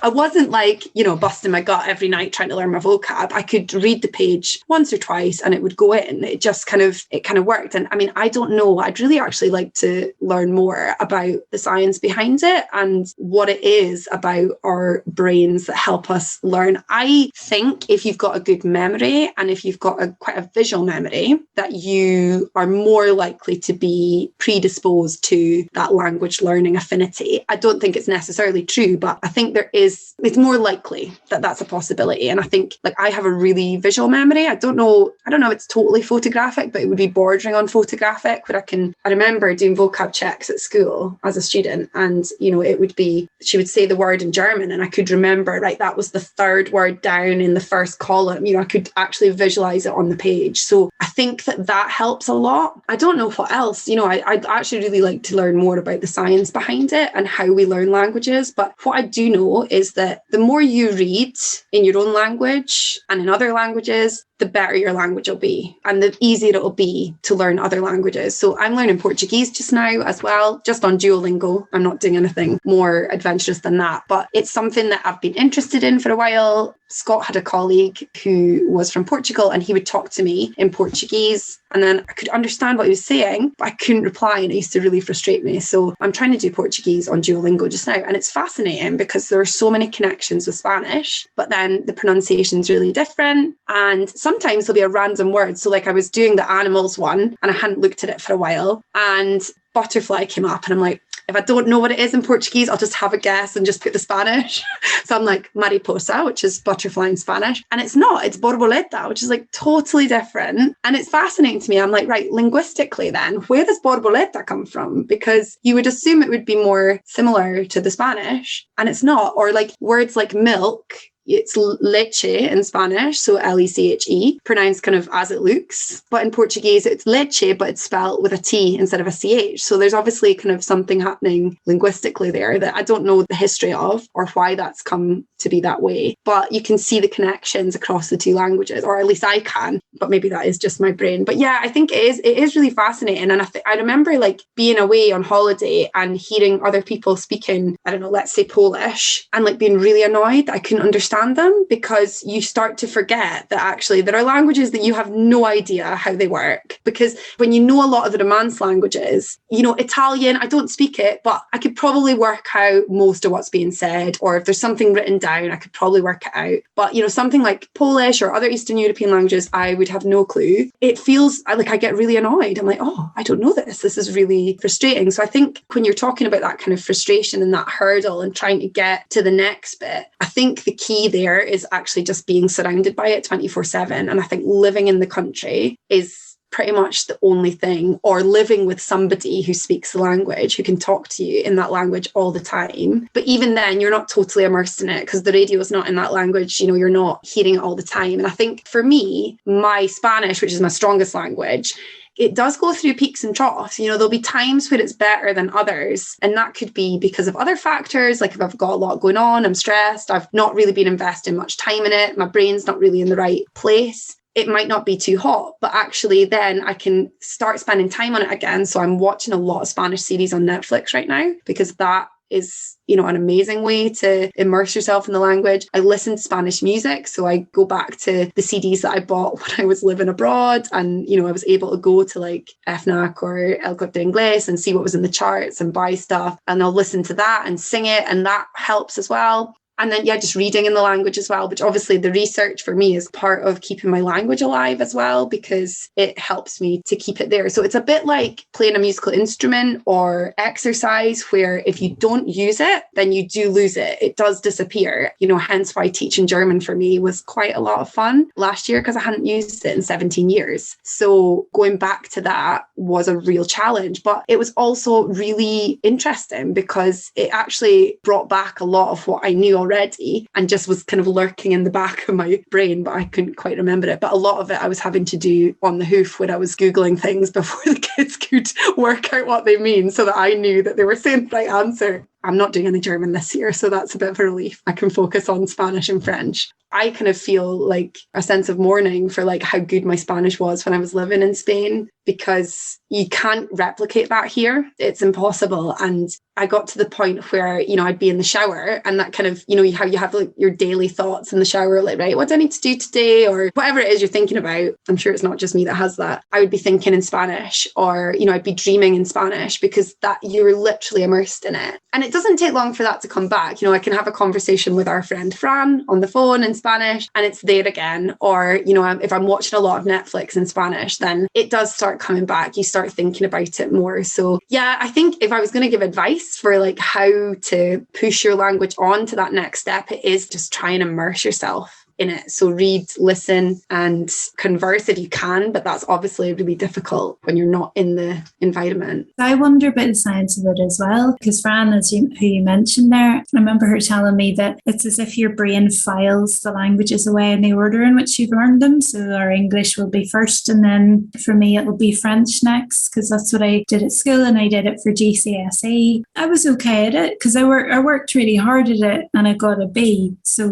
I wasn't busting my gut every night trying to learn my vocab. I could read the page once or twice and it would go in. It just kind of worked. And I don't know, I'd really actually like to learn more about the science behind it and what it is about our brains that help us learn. I think if you've got a good memory and if you've got quite a visual memory, that you are more likely to be predisposed to that language learning affinity. I don't think it's necessarily true, but I think it's more likely that that's a possibility. And I think I have a really visual memory. I don't know if it's totally photographic, but it would be bordering on photographic where I remember doing vocab checks at school as a student. And, it would be, she would say the word in German and I could remember, right, that was the third word down in the first column. I could actually visualize it on the page. So I think that helps a lot. I don't know what else, I'd actually really like to learn more about the science behind it and how we learn languages. But what what I do know is that the more you read in your own language and in other languages, the better your language will be and the easier it'll be to learn other languages. So I'm learning Portuguese just now as well, just on Duolingo. I'm not doing anything more adventurous than that, but it's something that I've been interested in for a while. Scott had a colleague who was from Portugal and he would talk to me in Portuguese and then I could understand what he was saying, but I couldn't reply and it used to really frustrate me. So I'm trying to do Portuguese on Duolingo just now. And it's fascinating because there are so many connections with Spanish, but then the pronunciation is really different. And sometimes there'll be a random word. So like I was doing the animals one and I hadn't looked at it for a while and butterfly came up and I'm like, if I don't know what it is in Portuguese, I'll just have a guess and just put the Spanish. So I'm like mariposa, which is butterfly in Spanish. And it's not, it's borboleta, which is like totally different. And it's fascinating to me. I'm like, right, linguistically then, where does borboleta come from? Because you would assume it would be more similar to the Spanish and it's not. Or like words like milk, it's leche in Spanish, so L-E-C-H-E, pronounced kind of as it looks. But in Portuguese, it's leche, but it's spelled with a T instead of a CH. So there's obviously kind of something happening linguistically there that I don't know the history of or why that's come to be that way. But you can see the connections across the two languages, or at least I can. But maybe that is just my brain. But yeah, I think it is really fascinating. And I remember like being away on holiday and hearing other people speaking, I don't know, let's say Polish, and like being really annoyed that I couldn't understand them because you start to forget that actually there are languages that you have no idea how they work. Because when you know a lot of the Romance languages, you know, Italian, I don't speak it, but I could probably work out most of what's being said. Or if there's something written down, I could probably work it out. But, you know, something like Polish or other Eastern European languages, I would have no clue. It feels like I get really annoyed. I'm like, oh, I don't know this. This is really frustrating. So I think when you're talking about that kind of frustration and that hurdle and trying to get to the next bit, I think the key there is actually just being surrounded by it 24/7. And I think living in the country is pretty much the only thing, or living with somebody who speaks the language, who can talk to you in that language all the time. But even then, you're not totally immersed in it because the radio is not in that language. You know, you're not hearing it all the time. And I think for me, my Spanish, which is my strongest language, it does go through peaks and troughs. You know, there'll be times where it's better than others. And that could be because of other factors. Like if I've got a lot going on, I'm stressed, I've not really been investing much time in it, my brain's not really in the right place. It might not be too hot, but actually then I can start spending time on it again. So I'm watching a lot of Spanish series on Netflix right now because that is, you know, an amazing way to immerse yourself in the language. I listen to Spanish music. So I go back to the CDs that I bought when I was living abroad. And, you know, I was able to go to like FNAC or El Corte Inglés and see what was in the charts and buy stuff. And I'll listen to that and sing it. And that helps as well. And then, yeah, just reading in the language as well, which obviously the research for me is part of keeping my language alive as well, because it helps me to keep it there. So it's a bit like playing a musical instrument or exercise where if you don't use it, then you do lose it. It does disappear, you know, hence why teaching German for me was quite a lot of fun last year because I hadn't used it in 17 years. So going back to that was a real challenge, but it was also really interesting because it actually brought back a lot of what I knew already and just was kind of lurking in the back of my brain, but I couldn't quite remember it. But a lot of it I was having to do on the hoof when I was Googling things before the kids could work out what they mean so that I knew that they were saying the right answer. I'm not doing any German this year, so that's a bit of a relief. I can focus on Spanish and French. I kind of feel like a sense of mourning for like how good my Spanish was when I was living in Spain, because you can't replicate that here. It's impossible. And I got to the point where, you know, I'd be in the shower and that kind of, you know, how you have like your daily thoughts in the shower, like, right, what do I need to do today? Or whatever it is you're thinking about. I'm sure it's not just me that has that. I would be thinking in Spanish, or, you know, I'd be dreaming in Spanish because that you're literally immersed in it. And it doesn't take long for that to come back. You know, I can have a conversation with our friend Fran on the phone in Spanish and it's there again. Or, you know, if I'm watching a lot of Netflix in Spanish, then it does start coming back. You start thinking about it more. So yeah, I think if I was going to give advice for like how to push your language on to that next step, it is just try and immerse yourself in it. So read, listen, and converse if you can, but that's obviously really difficult when you're not in the environment. I wonder about the science of it as well, because Fran, who you mentioned there, I remember her telling me that it's as if your brain files the languages away in the order in which you've learned them. So our English will be first, and then for me it will be French next, because that's what I did at school, and I did it for GCSE. I was okay at it because I worked really hard at it and I got a B. So,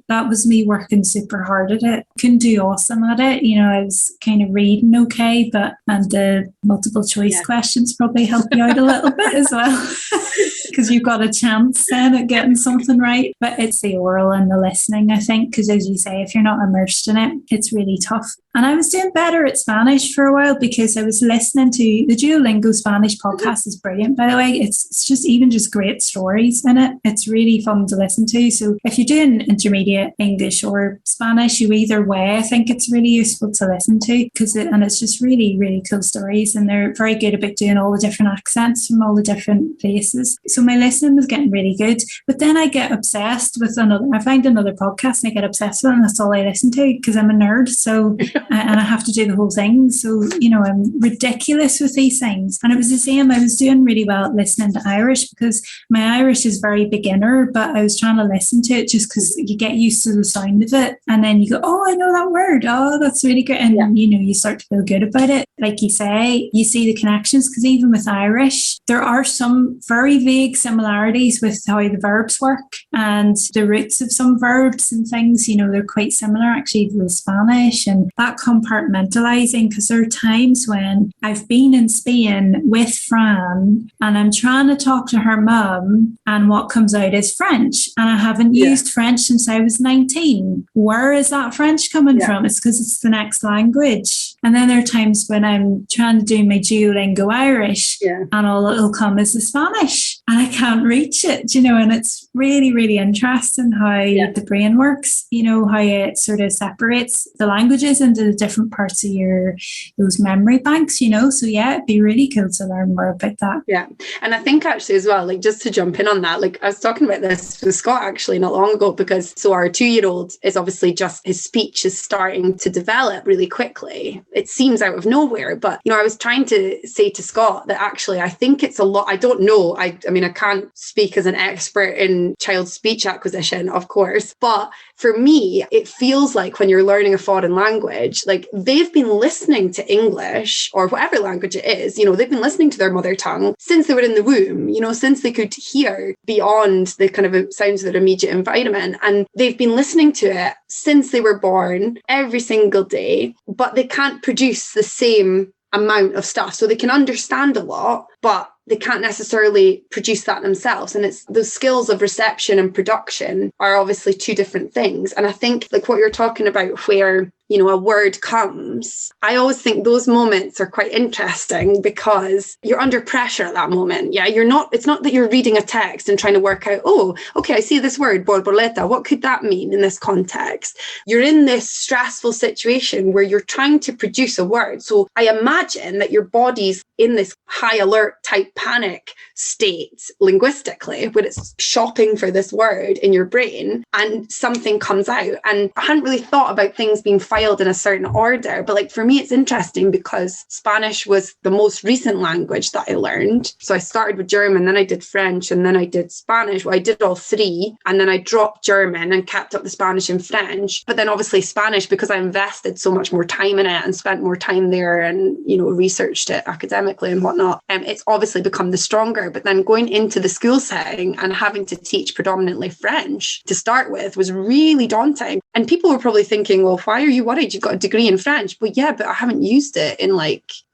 that was me working super hard at it. Couldn't do awesome at it. I was kind of reading okay, and the multiple choice questions probably helped you out a little bit as well. Because you've got a chance then at getting something right. But it's the oral and the listening, I think, because as you say, if you're not immersed in it, it's really tough. And I was doing better at Spanish for a while because I was listening to the Duolingo Spanish podcast. Is brilliant, by the way. It's just great stories in it. It's really fun to listen to. So if you're doing intermediate English or Spanish, either way, I think it's really useful to listen to and it's just really, really cool stories. And they're very good about doing all the different accents from all the different places. So my listening was getting really good. But then I get obsessed with I find another podcast and I get obsessed with it, and that's all I listen to because I'm a nerd. So and I have to do the whole thing. So, I'm ridiculous with these things. And it was the same. I was doing really well at listening to Irish because my Irish is very beginner, but I was trying to listen to it just because you get used to the sound of it. And then you go, oh, I know that word. Oh, that's really good. And, you start to feel good about it. Like you say, you see the connections because even with Irish, there are some very vague similarities with how the verbs work and the roots of some verbs and things. They're quite similar actually to the Spanish, and that compartmentalizing, because there are times when I've been in Spain with Fran and I'm trying to talk to her mum and what comes out is French, and I haven't used French since I was 19. Where is that French coming from? It's because it's the next language. And then there are times when I'm trying to do my Duolingo Irish and all it'll come is the Spanish and I can't reach it, and it's really, really interesting how the brain works, how it sort of separates the languages into the different parts of those memory banks, So it'd be really cool to learn more about that. Yeah. And I think actually as well, just to jump in on that, I was talking about this with Scott actually not long ago, because our 2-year-old is obviously his speech is starting to develop really quickly. It seems out of nowhere, but I was trying to say to Scott that actually I think it's a lot. I don't know. I mean, I can't speak as an expert in child speech acquisition, of course, but for me, it feels like when you're learning a foreign language, they've been listening to English or whatever language it is, they've been listening to their mother tongue since they were in the womb, since they could hear beyond the kind of sounds of their immediate environment. And they've been listening to it since they were born every single day, but they can't produce the same amount of stuff. So they can understand a lot, but they can't necessarily produce that themselves. And it's those skills of reception and production are obviously two different things. And I think what you're talking about where, a word comes, I always think those moments are quite interesting because you're under pressure at that moment. Yeah. It's not that you're reading a text and trying to work out, oh, okay, I see this word, borboleta. What could that mean in this context? You're in this stressful situation where you're trying to produce a word. So I imagine that your body's in this high alert type panic state linguistically, where it's shopping for this word in your brain and something comes out. And I hadn't really thought about things being filed in a certain order, but for me, it's interesting because Spanish was the most recent language that I learned. So I started with German, then I did French, and then I did Spanish. Well, I did all three, and then I dropped German and kept up the Spanish and French. But then obviously Spanish, because I invested so much more time in it and spent more time there and, researched it academically and whatnot, it's obviously become the stronger. But then going into the school setting and having to teach predominantly French to start with was really daunting. And people were probably thinking, well, why are you worried? You've got a degree in French. But yeah, but I haven't used it in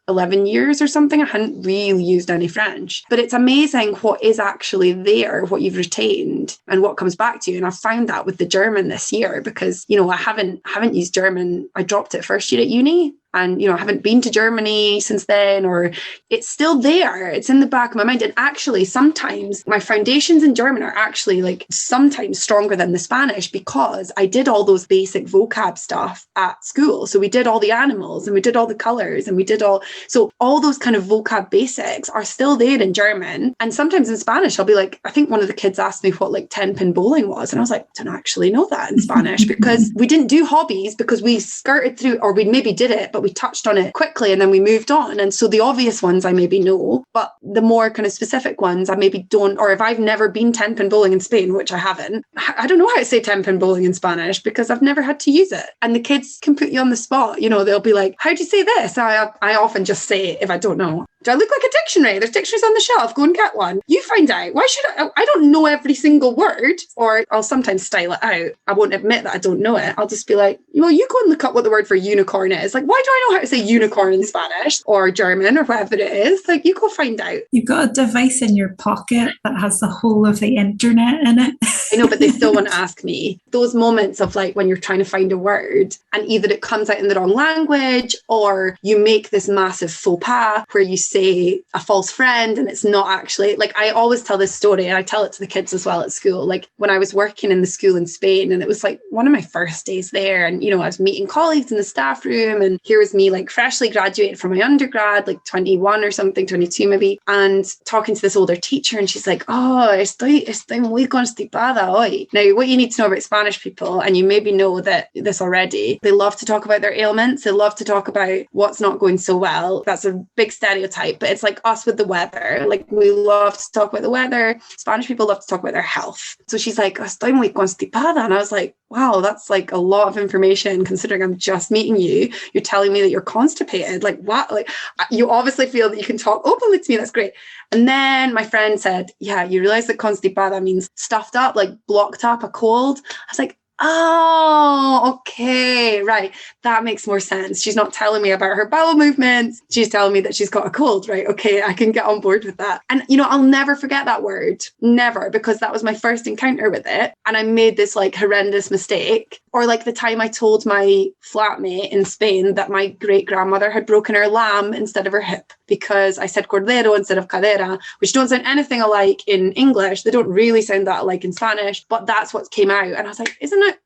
11 years or something. I hadn't really used any French. But it's amazing what is actually there, what you've retained and what comes back to you. And I found that with the German this year because, I haven't used German. I dropped it first year at uni. And, I haven't been to Germany since then, or it's still there. It's in the back of my mind. And actually, sometimes my foundations in German are actually like sometimes stronger than the Spanish, because I did all those basic vocab stuff at school. So we did all the animals and we did all the colors and we did so all those kind of vocab basics are still there in German. And sometimes in Spanish, I'll be like, I think one of the kids asked me what like 10-pin bowling was. And I was like, I don't actually know that in Spanish, because we didn't do hobbies, because we skirted through, or we maybe did it, but we touched on it quickly and then we moved on. And so the obvious ones I maybe know, but the more kind of specific ones I maybe don't, or if I've never been 10-pin bowling in Spain, which I haven't, I don't know how to say 10-pin bowling in Spanish because I've never had to use it. And the kids can put you on the spot. They'll be like, how do you say this? I often just say it if I don't know. Do I look like a dictionary? There's dictionaries on the shelf. Go and get one. You find out. Why should I don't know every single word, or I'll sometimes style it out. I won't admit that I don't know it. I'll just be like, you go and look up what the word for unicorn is. Like, why do I know how to say unicorn in Spanish or German or whatever it is? Like, you go find out. You've got a device in your pocket that has the whole of the internet in it. I know, but they still want to ask me. Those moments of like when you're trying to find a word and either it comes out in the wrong language or you make this massive faux pas where you say a false friend and it's not actually, like, I always tell this story and I tell it to the kids as well at school. Like when I was working in the school in Spain, and it was like one of my first days there, and I was meeting colleagues in the staff room, and here was me like freshly graduated from my undergrad, like 21 or something, 22 maybe, and talking to this older teacher, and she's like, oh, estoy muy constipada hoy. Now, what you need to know about Spanish people, and you maybe know that this already, they love to talk about their ailments. They love to talk about what's not going so well. That's a big stereotype, but it's like us with the weather. Like we love to talk about the weather. Spanish people love to talk about their health. So she's like, estoy muy constipada. And I was like, wow, that's like a lot of information considering I'm just meeting you. You're telling me that you're constipated. Like what? Like you obviously feel that you can talk openly to me. That's great. And then my friend said, yeah, you realize that constipada means stuffed up, like blocked up, a cold. I was like, oh, okay, right. That makes more sense. She's not telling me about her bowel movements. She's telling me that she's got a cold, right? Okay, I can get on board with that. And, I'll never forget that word. Never, because that was my first encounter with it. And I made this like horrendous mistake. Or like the time I told my flatmate in Spain that my great grandmother had broken her lamb instead of her hip, because I said cordero instead of cadera, which don't sound anything alike in English. They don't really sound that alike in Spanish, but that's what came out. And I was like, isn't it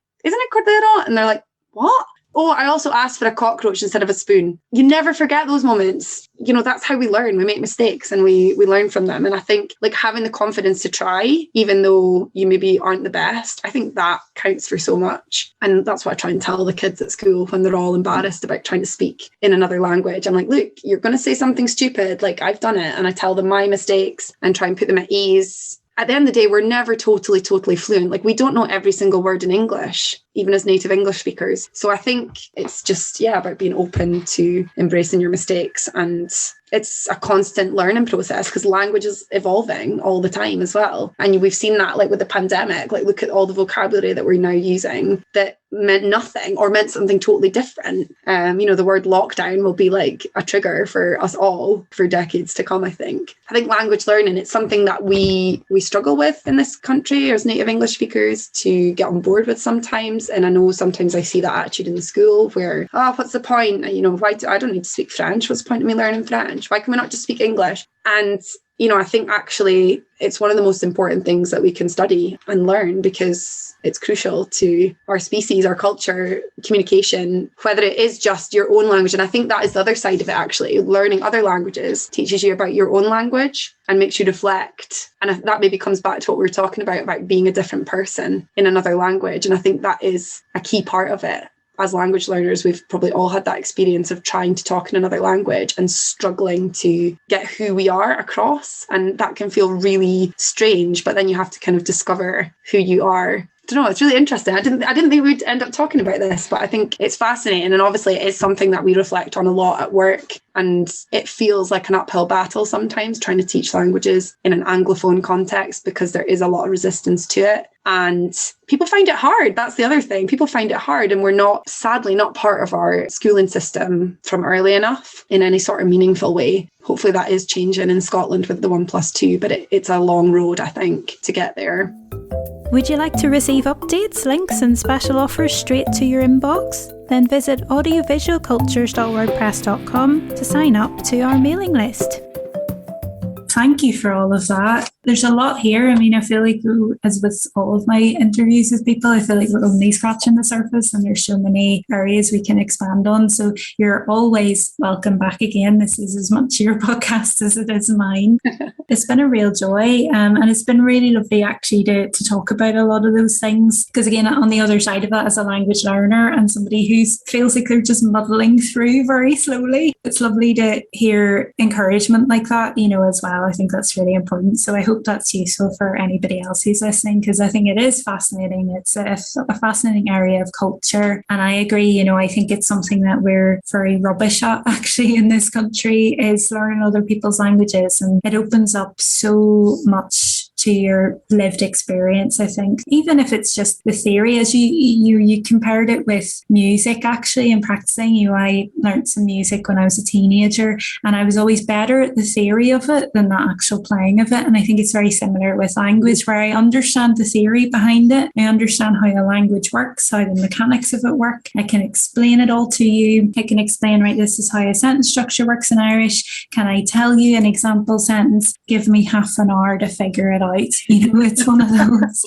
cordero? And they're like, what? Oh, I also asked for a cockroach instead of a spoon. You never forget those moments. That's how we learn. We make mistakes and we learn from them. And I think like having the confidence to try, even though you maybe aren't the best, I think that counts for so much. And that's what I try and tell the kids at school when they're all embarrassed about trying to speak in another language. I'm like, look, you're going to say something stupid. Like I've done it. And I tell them my mistakes and try and put them at ease. At the end of the day, we're never totally fluent. Like we don't know every single word in English, even as native English speakers. So I think it's just, about being open to embracing your mistakes. And it's a constant learning process because language is evolving all the time as well. And we've seen that like with the pandemic, like look at all the vocabulary that we're now using that meant nothing or meant something totally different. The word lockdown will be like a trigger for us all for decades to come, I think. I think language learning, it's something that we struggle with in this country as native English speakers to get on board with sometimes. And I know sometimes I see that attitude in the school where, what's the point? Why I don't need to speak French. What's the point of me learning French? Why can we not just speak English? And I think actually it's one of the most important things that we can study and learn because it's crucial to our species, our culture, communication, whether it is just your own language. And I think that is the other side of it, actually. Learning other languages teaches you about your own language and makes you reflect. And that maybe comes back to what we were talking about being a different person in another language. And I think that is a key part of it. As language learners, we've probably all had that experience of trying to talk in another language and struggling to get who we are across. And that can feel really strange, but then you have to kind of discover who you are. I don't know, it's really interesting. I didn't think we'd end up talking about this, but I think it's fascinating. And obviously it is something that we reflect on a lot at work. And it feels like an uphill battle sometimes trying to teach languages in an Anglophone context because there is a lot of resistance to it. And people find it hard. That's the other thing. People find it hard. And we're sadly not part of our schooling system from early enough in any sort of meaningful way. Hopefully that is changing in Scotland with the 1+2, but it's a long road, I think, to get there. Would you like to receive updates, links and special offers straight to your inbox? Then visit audiovisualcultures.wordpress.com to sign up to our mailing list. Thank you for all of that. There's a lot here. I mean, I feel like, as with all of my interviews with people, I feel like we're only scratching the surface and there's so many areas we can expand on. So you're always welcome back again. This is as much your podcast as it is mine. It's been a real joy, and it's been really lovely actually to talk about a lot of those things. Because again, on the other side of that, as a language learner and somebody who feels like they're just muddling through very slowly, it's lovely to hear encouragement like that, as well. I think that's really important. So I hope that's useful for anybody else who's listening, because I think it is fascinating. It's a fascinating area of culture. And I agree, I think it's something that we're very rubbish at actually in this country, is learning other people's languages. And it opens up so much to your lived experience, I think. Even if it's just the theory, as you compared it with music actually and practicing. I learned some music when I was a teenager, and I was always better at the theory of it than the actual playing of it. And I think it's very similar with language, where I understand the theory behind it. I understand how a language works, how the mechanics of it work. I can explain it all to you. I can explain, right, this is how a sentence structure works in Irish. Can I tell you an example sentence? Give me half an hour to figure it out. It's one of those.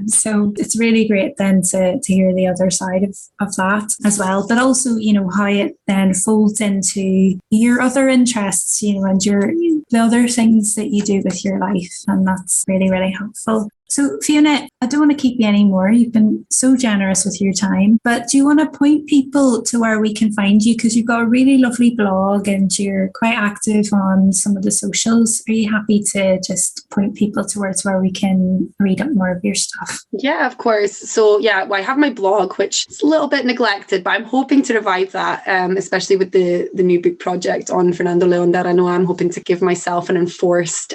So it's really great then to hear the other side of that as well. But also, how it then folds into your other interests, and the other things that you do with your life. And that's really, really helpful. So Fiona, I don't want to keep you anymore. You've been so generous with your time, but do you want to point people to where we can find you? Because you've got a really lovely blog and you're quite active on some of the socials. Are you happy to just point people towards where we can read up more of your stuff? Yeah, of course. So I have my blog, which is a little bit neglected, but I'm hoping to revive that, especially with the new book project on Fernando León de Aranoa. I'm hoping to give myself an enforced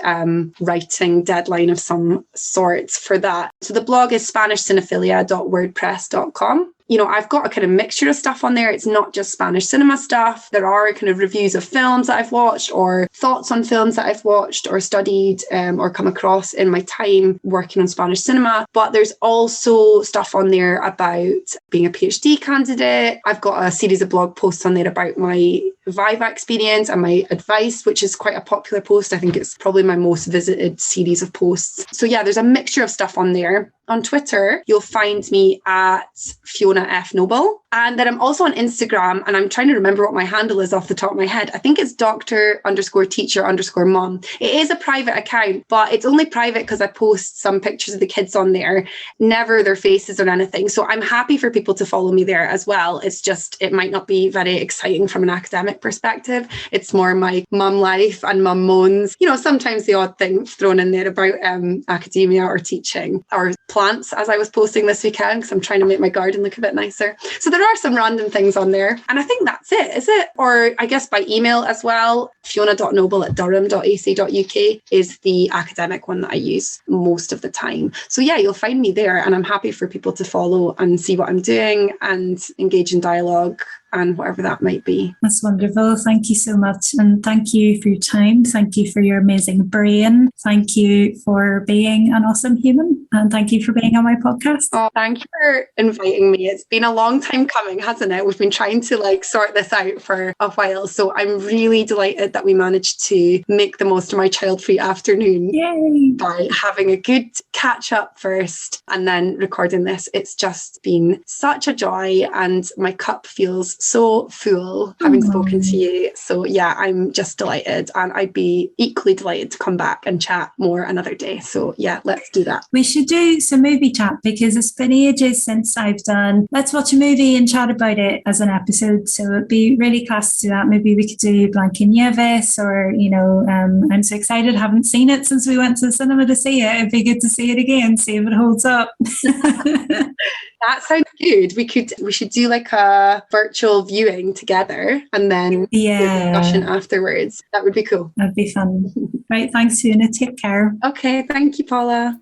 writing deadline of some sort for that. So the blog is SpanishCinephilia.wordpress.com. I've got a kind of mixture of stuff on there. It's not just Spanish cinema stuff. There are kind of reviews of films that I've watched, or thoughts on films that I've watched or studied or come across in my time working on Spanish cinema. But there's also stuff on there about being a PhD candidate. I've got a series of blog posts on there about my Viva experience and my advice, which is quite a popular post. I think it's probably my most visited series of posts. So there's a mixture of stuff on there. On Twitter, you'll find me at Fiona F. Noble. And then I'm also on Instagram, and I'm trying to remember what my handle is off the top of my head. I think it's Dr_teacher_mom. It is a private account, but it's only private because I post some pictures of the kids on there, never their faces or anything. So I'm happy for people to follow me there as well. It's just, it might not be very exciting from an academic perspective. It's more my mum life and mum moans. Sometimes the odd thing thrown in there about academia or teaching or plants, as I was posting this weekend, because I'm trying to make my garden look a bit nicer. So there are some random things on there. And I think that's it, is it? Or I guess by email as well, fiona.noble@durham.ac.uk is the academic one that I use most of the time. So you'll find me there, and I'm happy for people to follow and see what I'm doing and engage in dialogue and whatever that might be. That's wonderful. Thank you so much. And thank you for your time. Thank you for your amazing brain. Thank you for being an awesome human. And thank you for being on my podcast. Oh, thank you for inviting me. It's been a long time coming, hasn't it? We've been trying to sort this out for a while. So I'm really delighted that we managed to make the most of my child-free afternoon. Yay! By having a good catch up first and then recording this. It's just been such a joy, and my cup feels so full having spoken to you. So I'm just delighted, and I'd be equally delighted to come back and chat more another day. So let's do that. We should do some movie chat, because it's been ages since I've done let's watch a movie and chat about it as an episode. So it'd be really class to do that. Maybe we could do Blancanieves, or I'm so excited, haven't seen it since we went to the cinema to see it. It'd be good to see it again, see if it holds up. That sounds good. We should do a virtual viewing together, and then do a discussion afterwards. That would be cool. That'd be fun. Right, thanks, Fiona. Take care. Okay, thank you, Paula.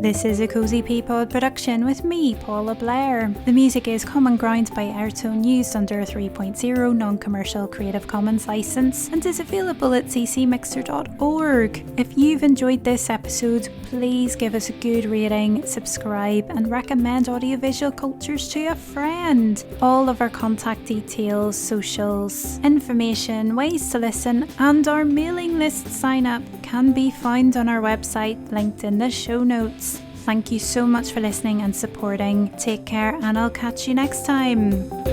This is a Cozy Pea Pod production with me, Paula Blair. The music is Common Ground by Airtone, used under a 3.0 non-commercial Creative Commons license and is available at ccmixter.org. If you've enjoyed this episode, please give us a good rating, subscribe and recommend Audiovisual Cultures to a friend. All of our contact details, socials, information, ways to listen and our mailing list sign up can be found on our website, linked in the show notes. Thank you so much for listening and supporting. Take care and I'll catch you next time.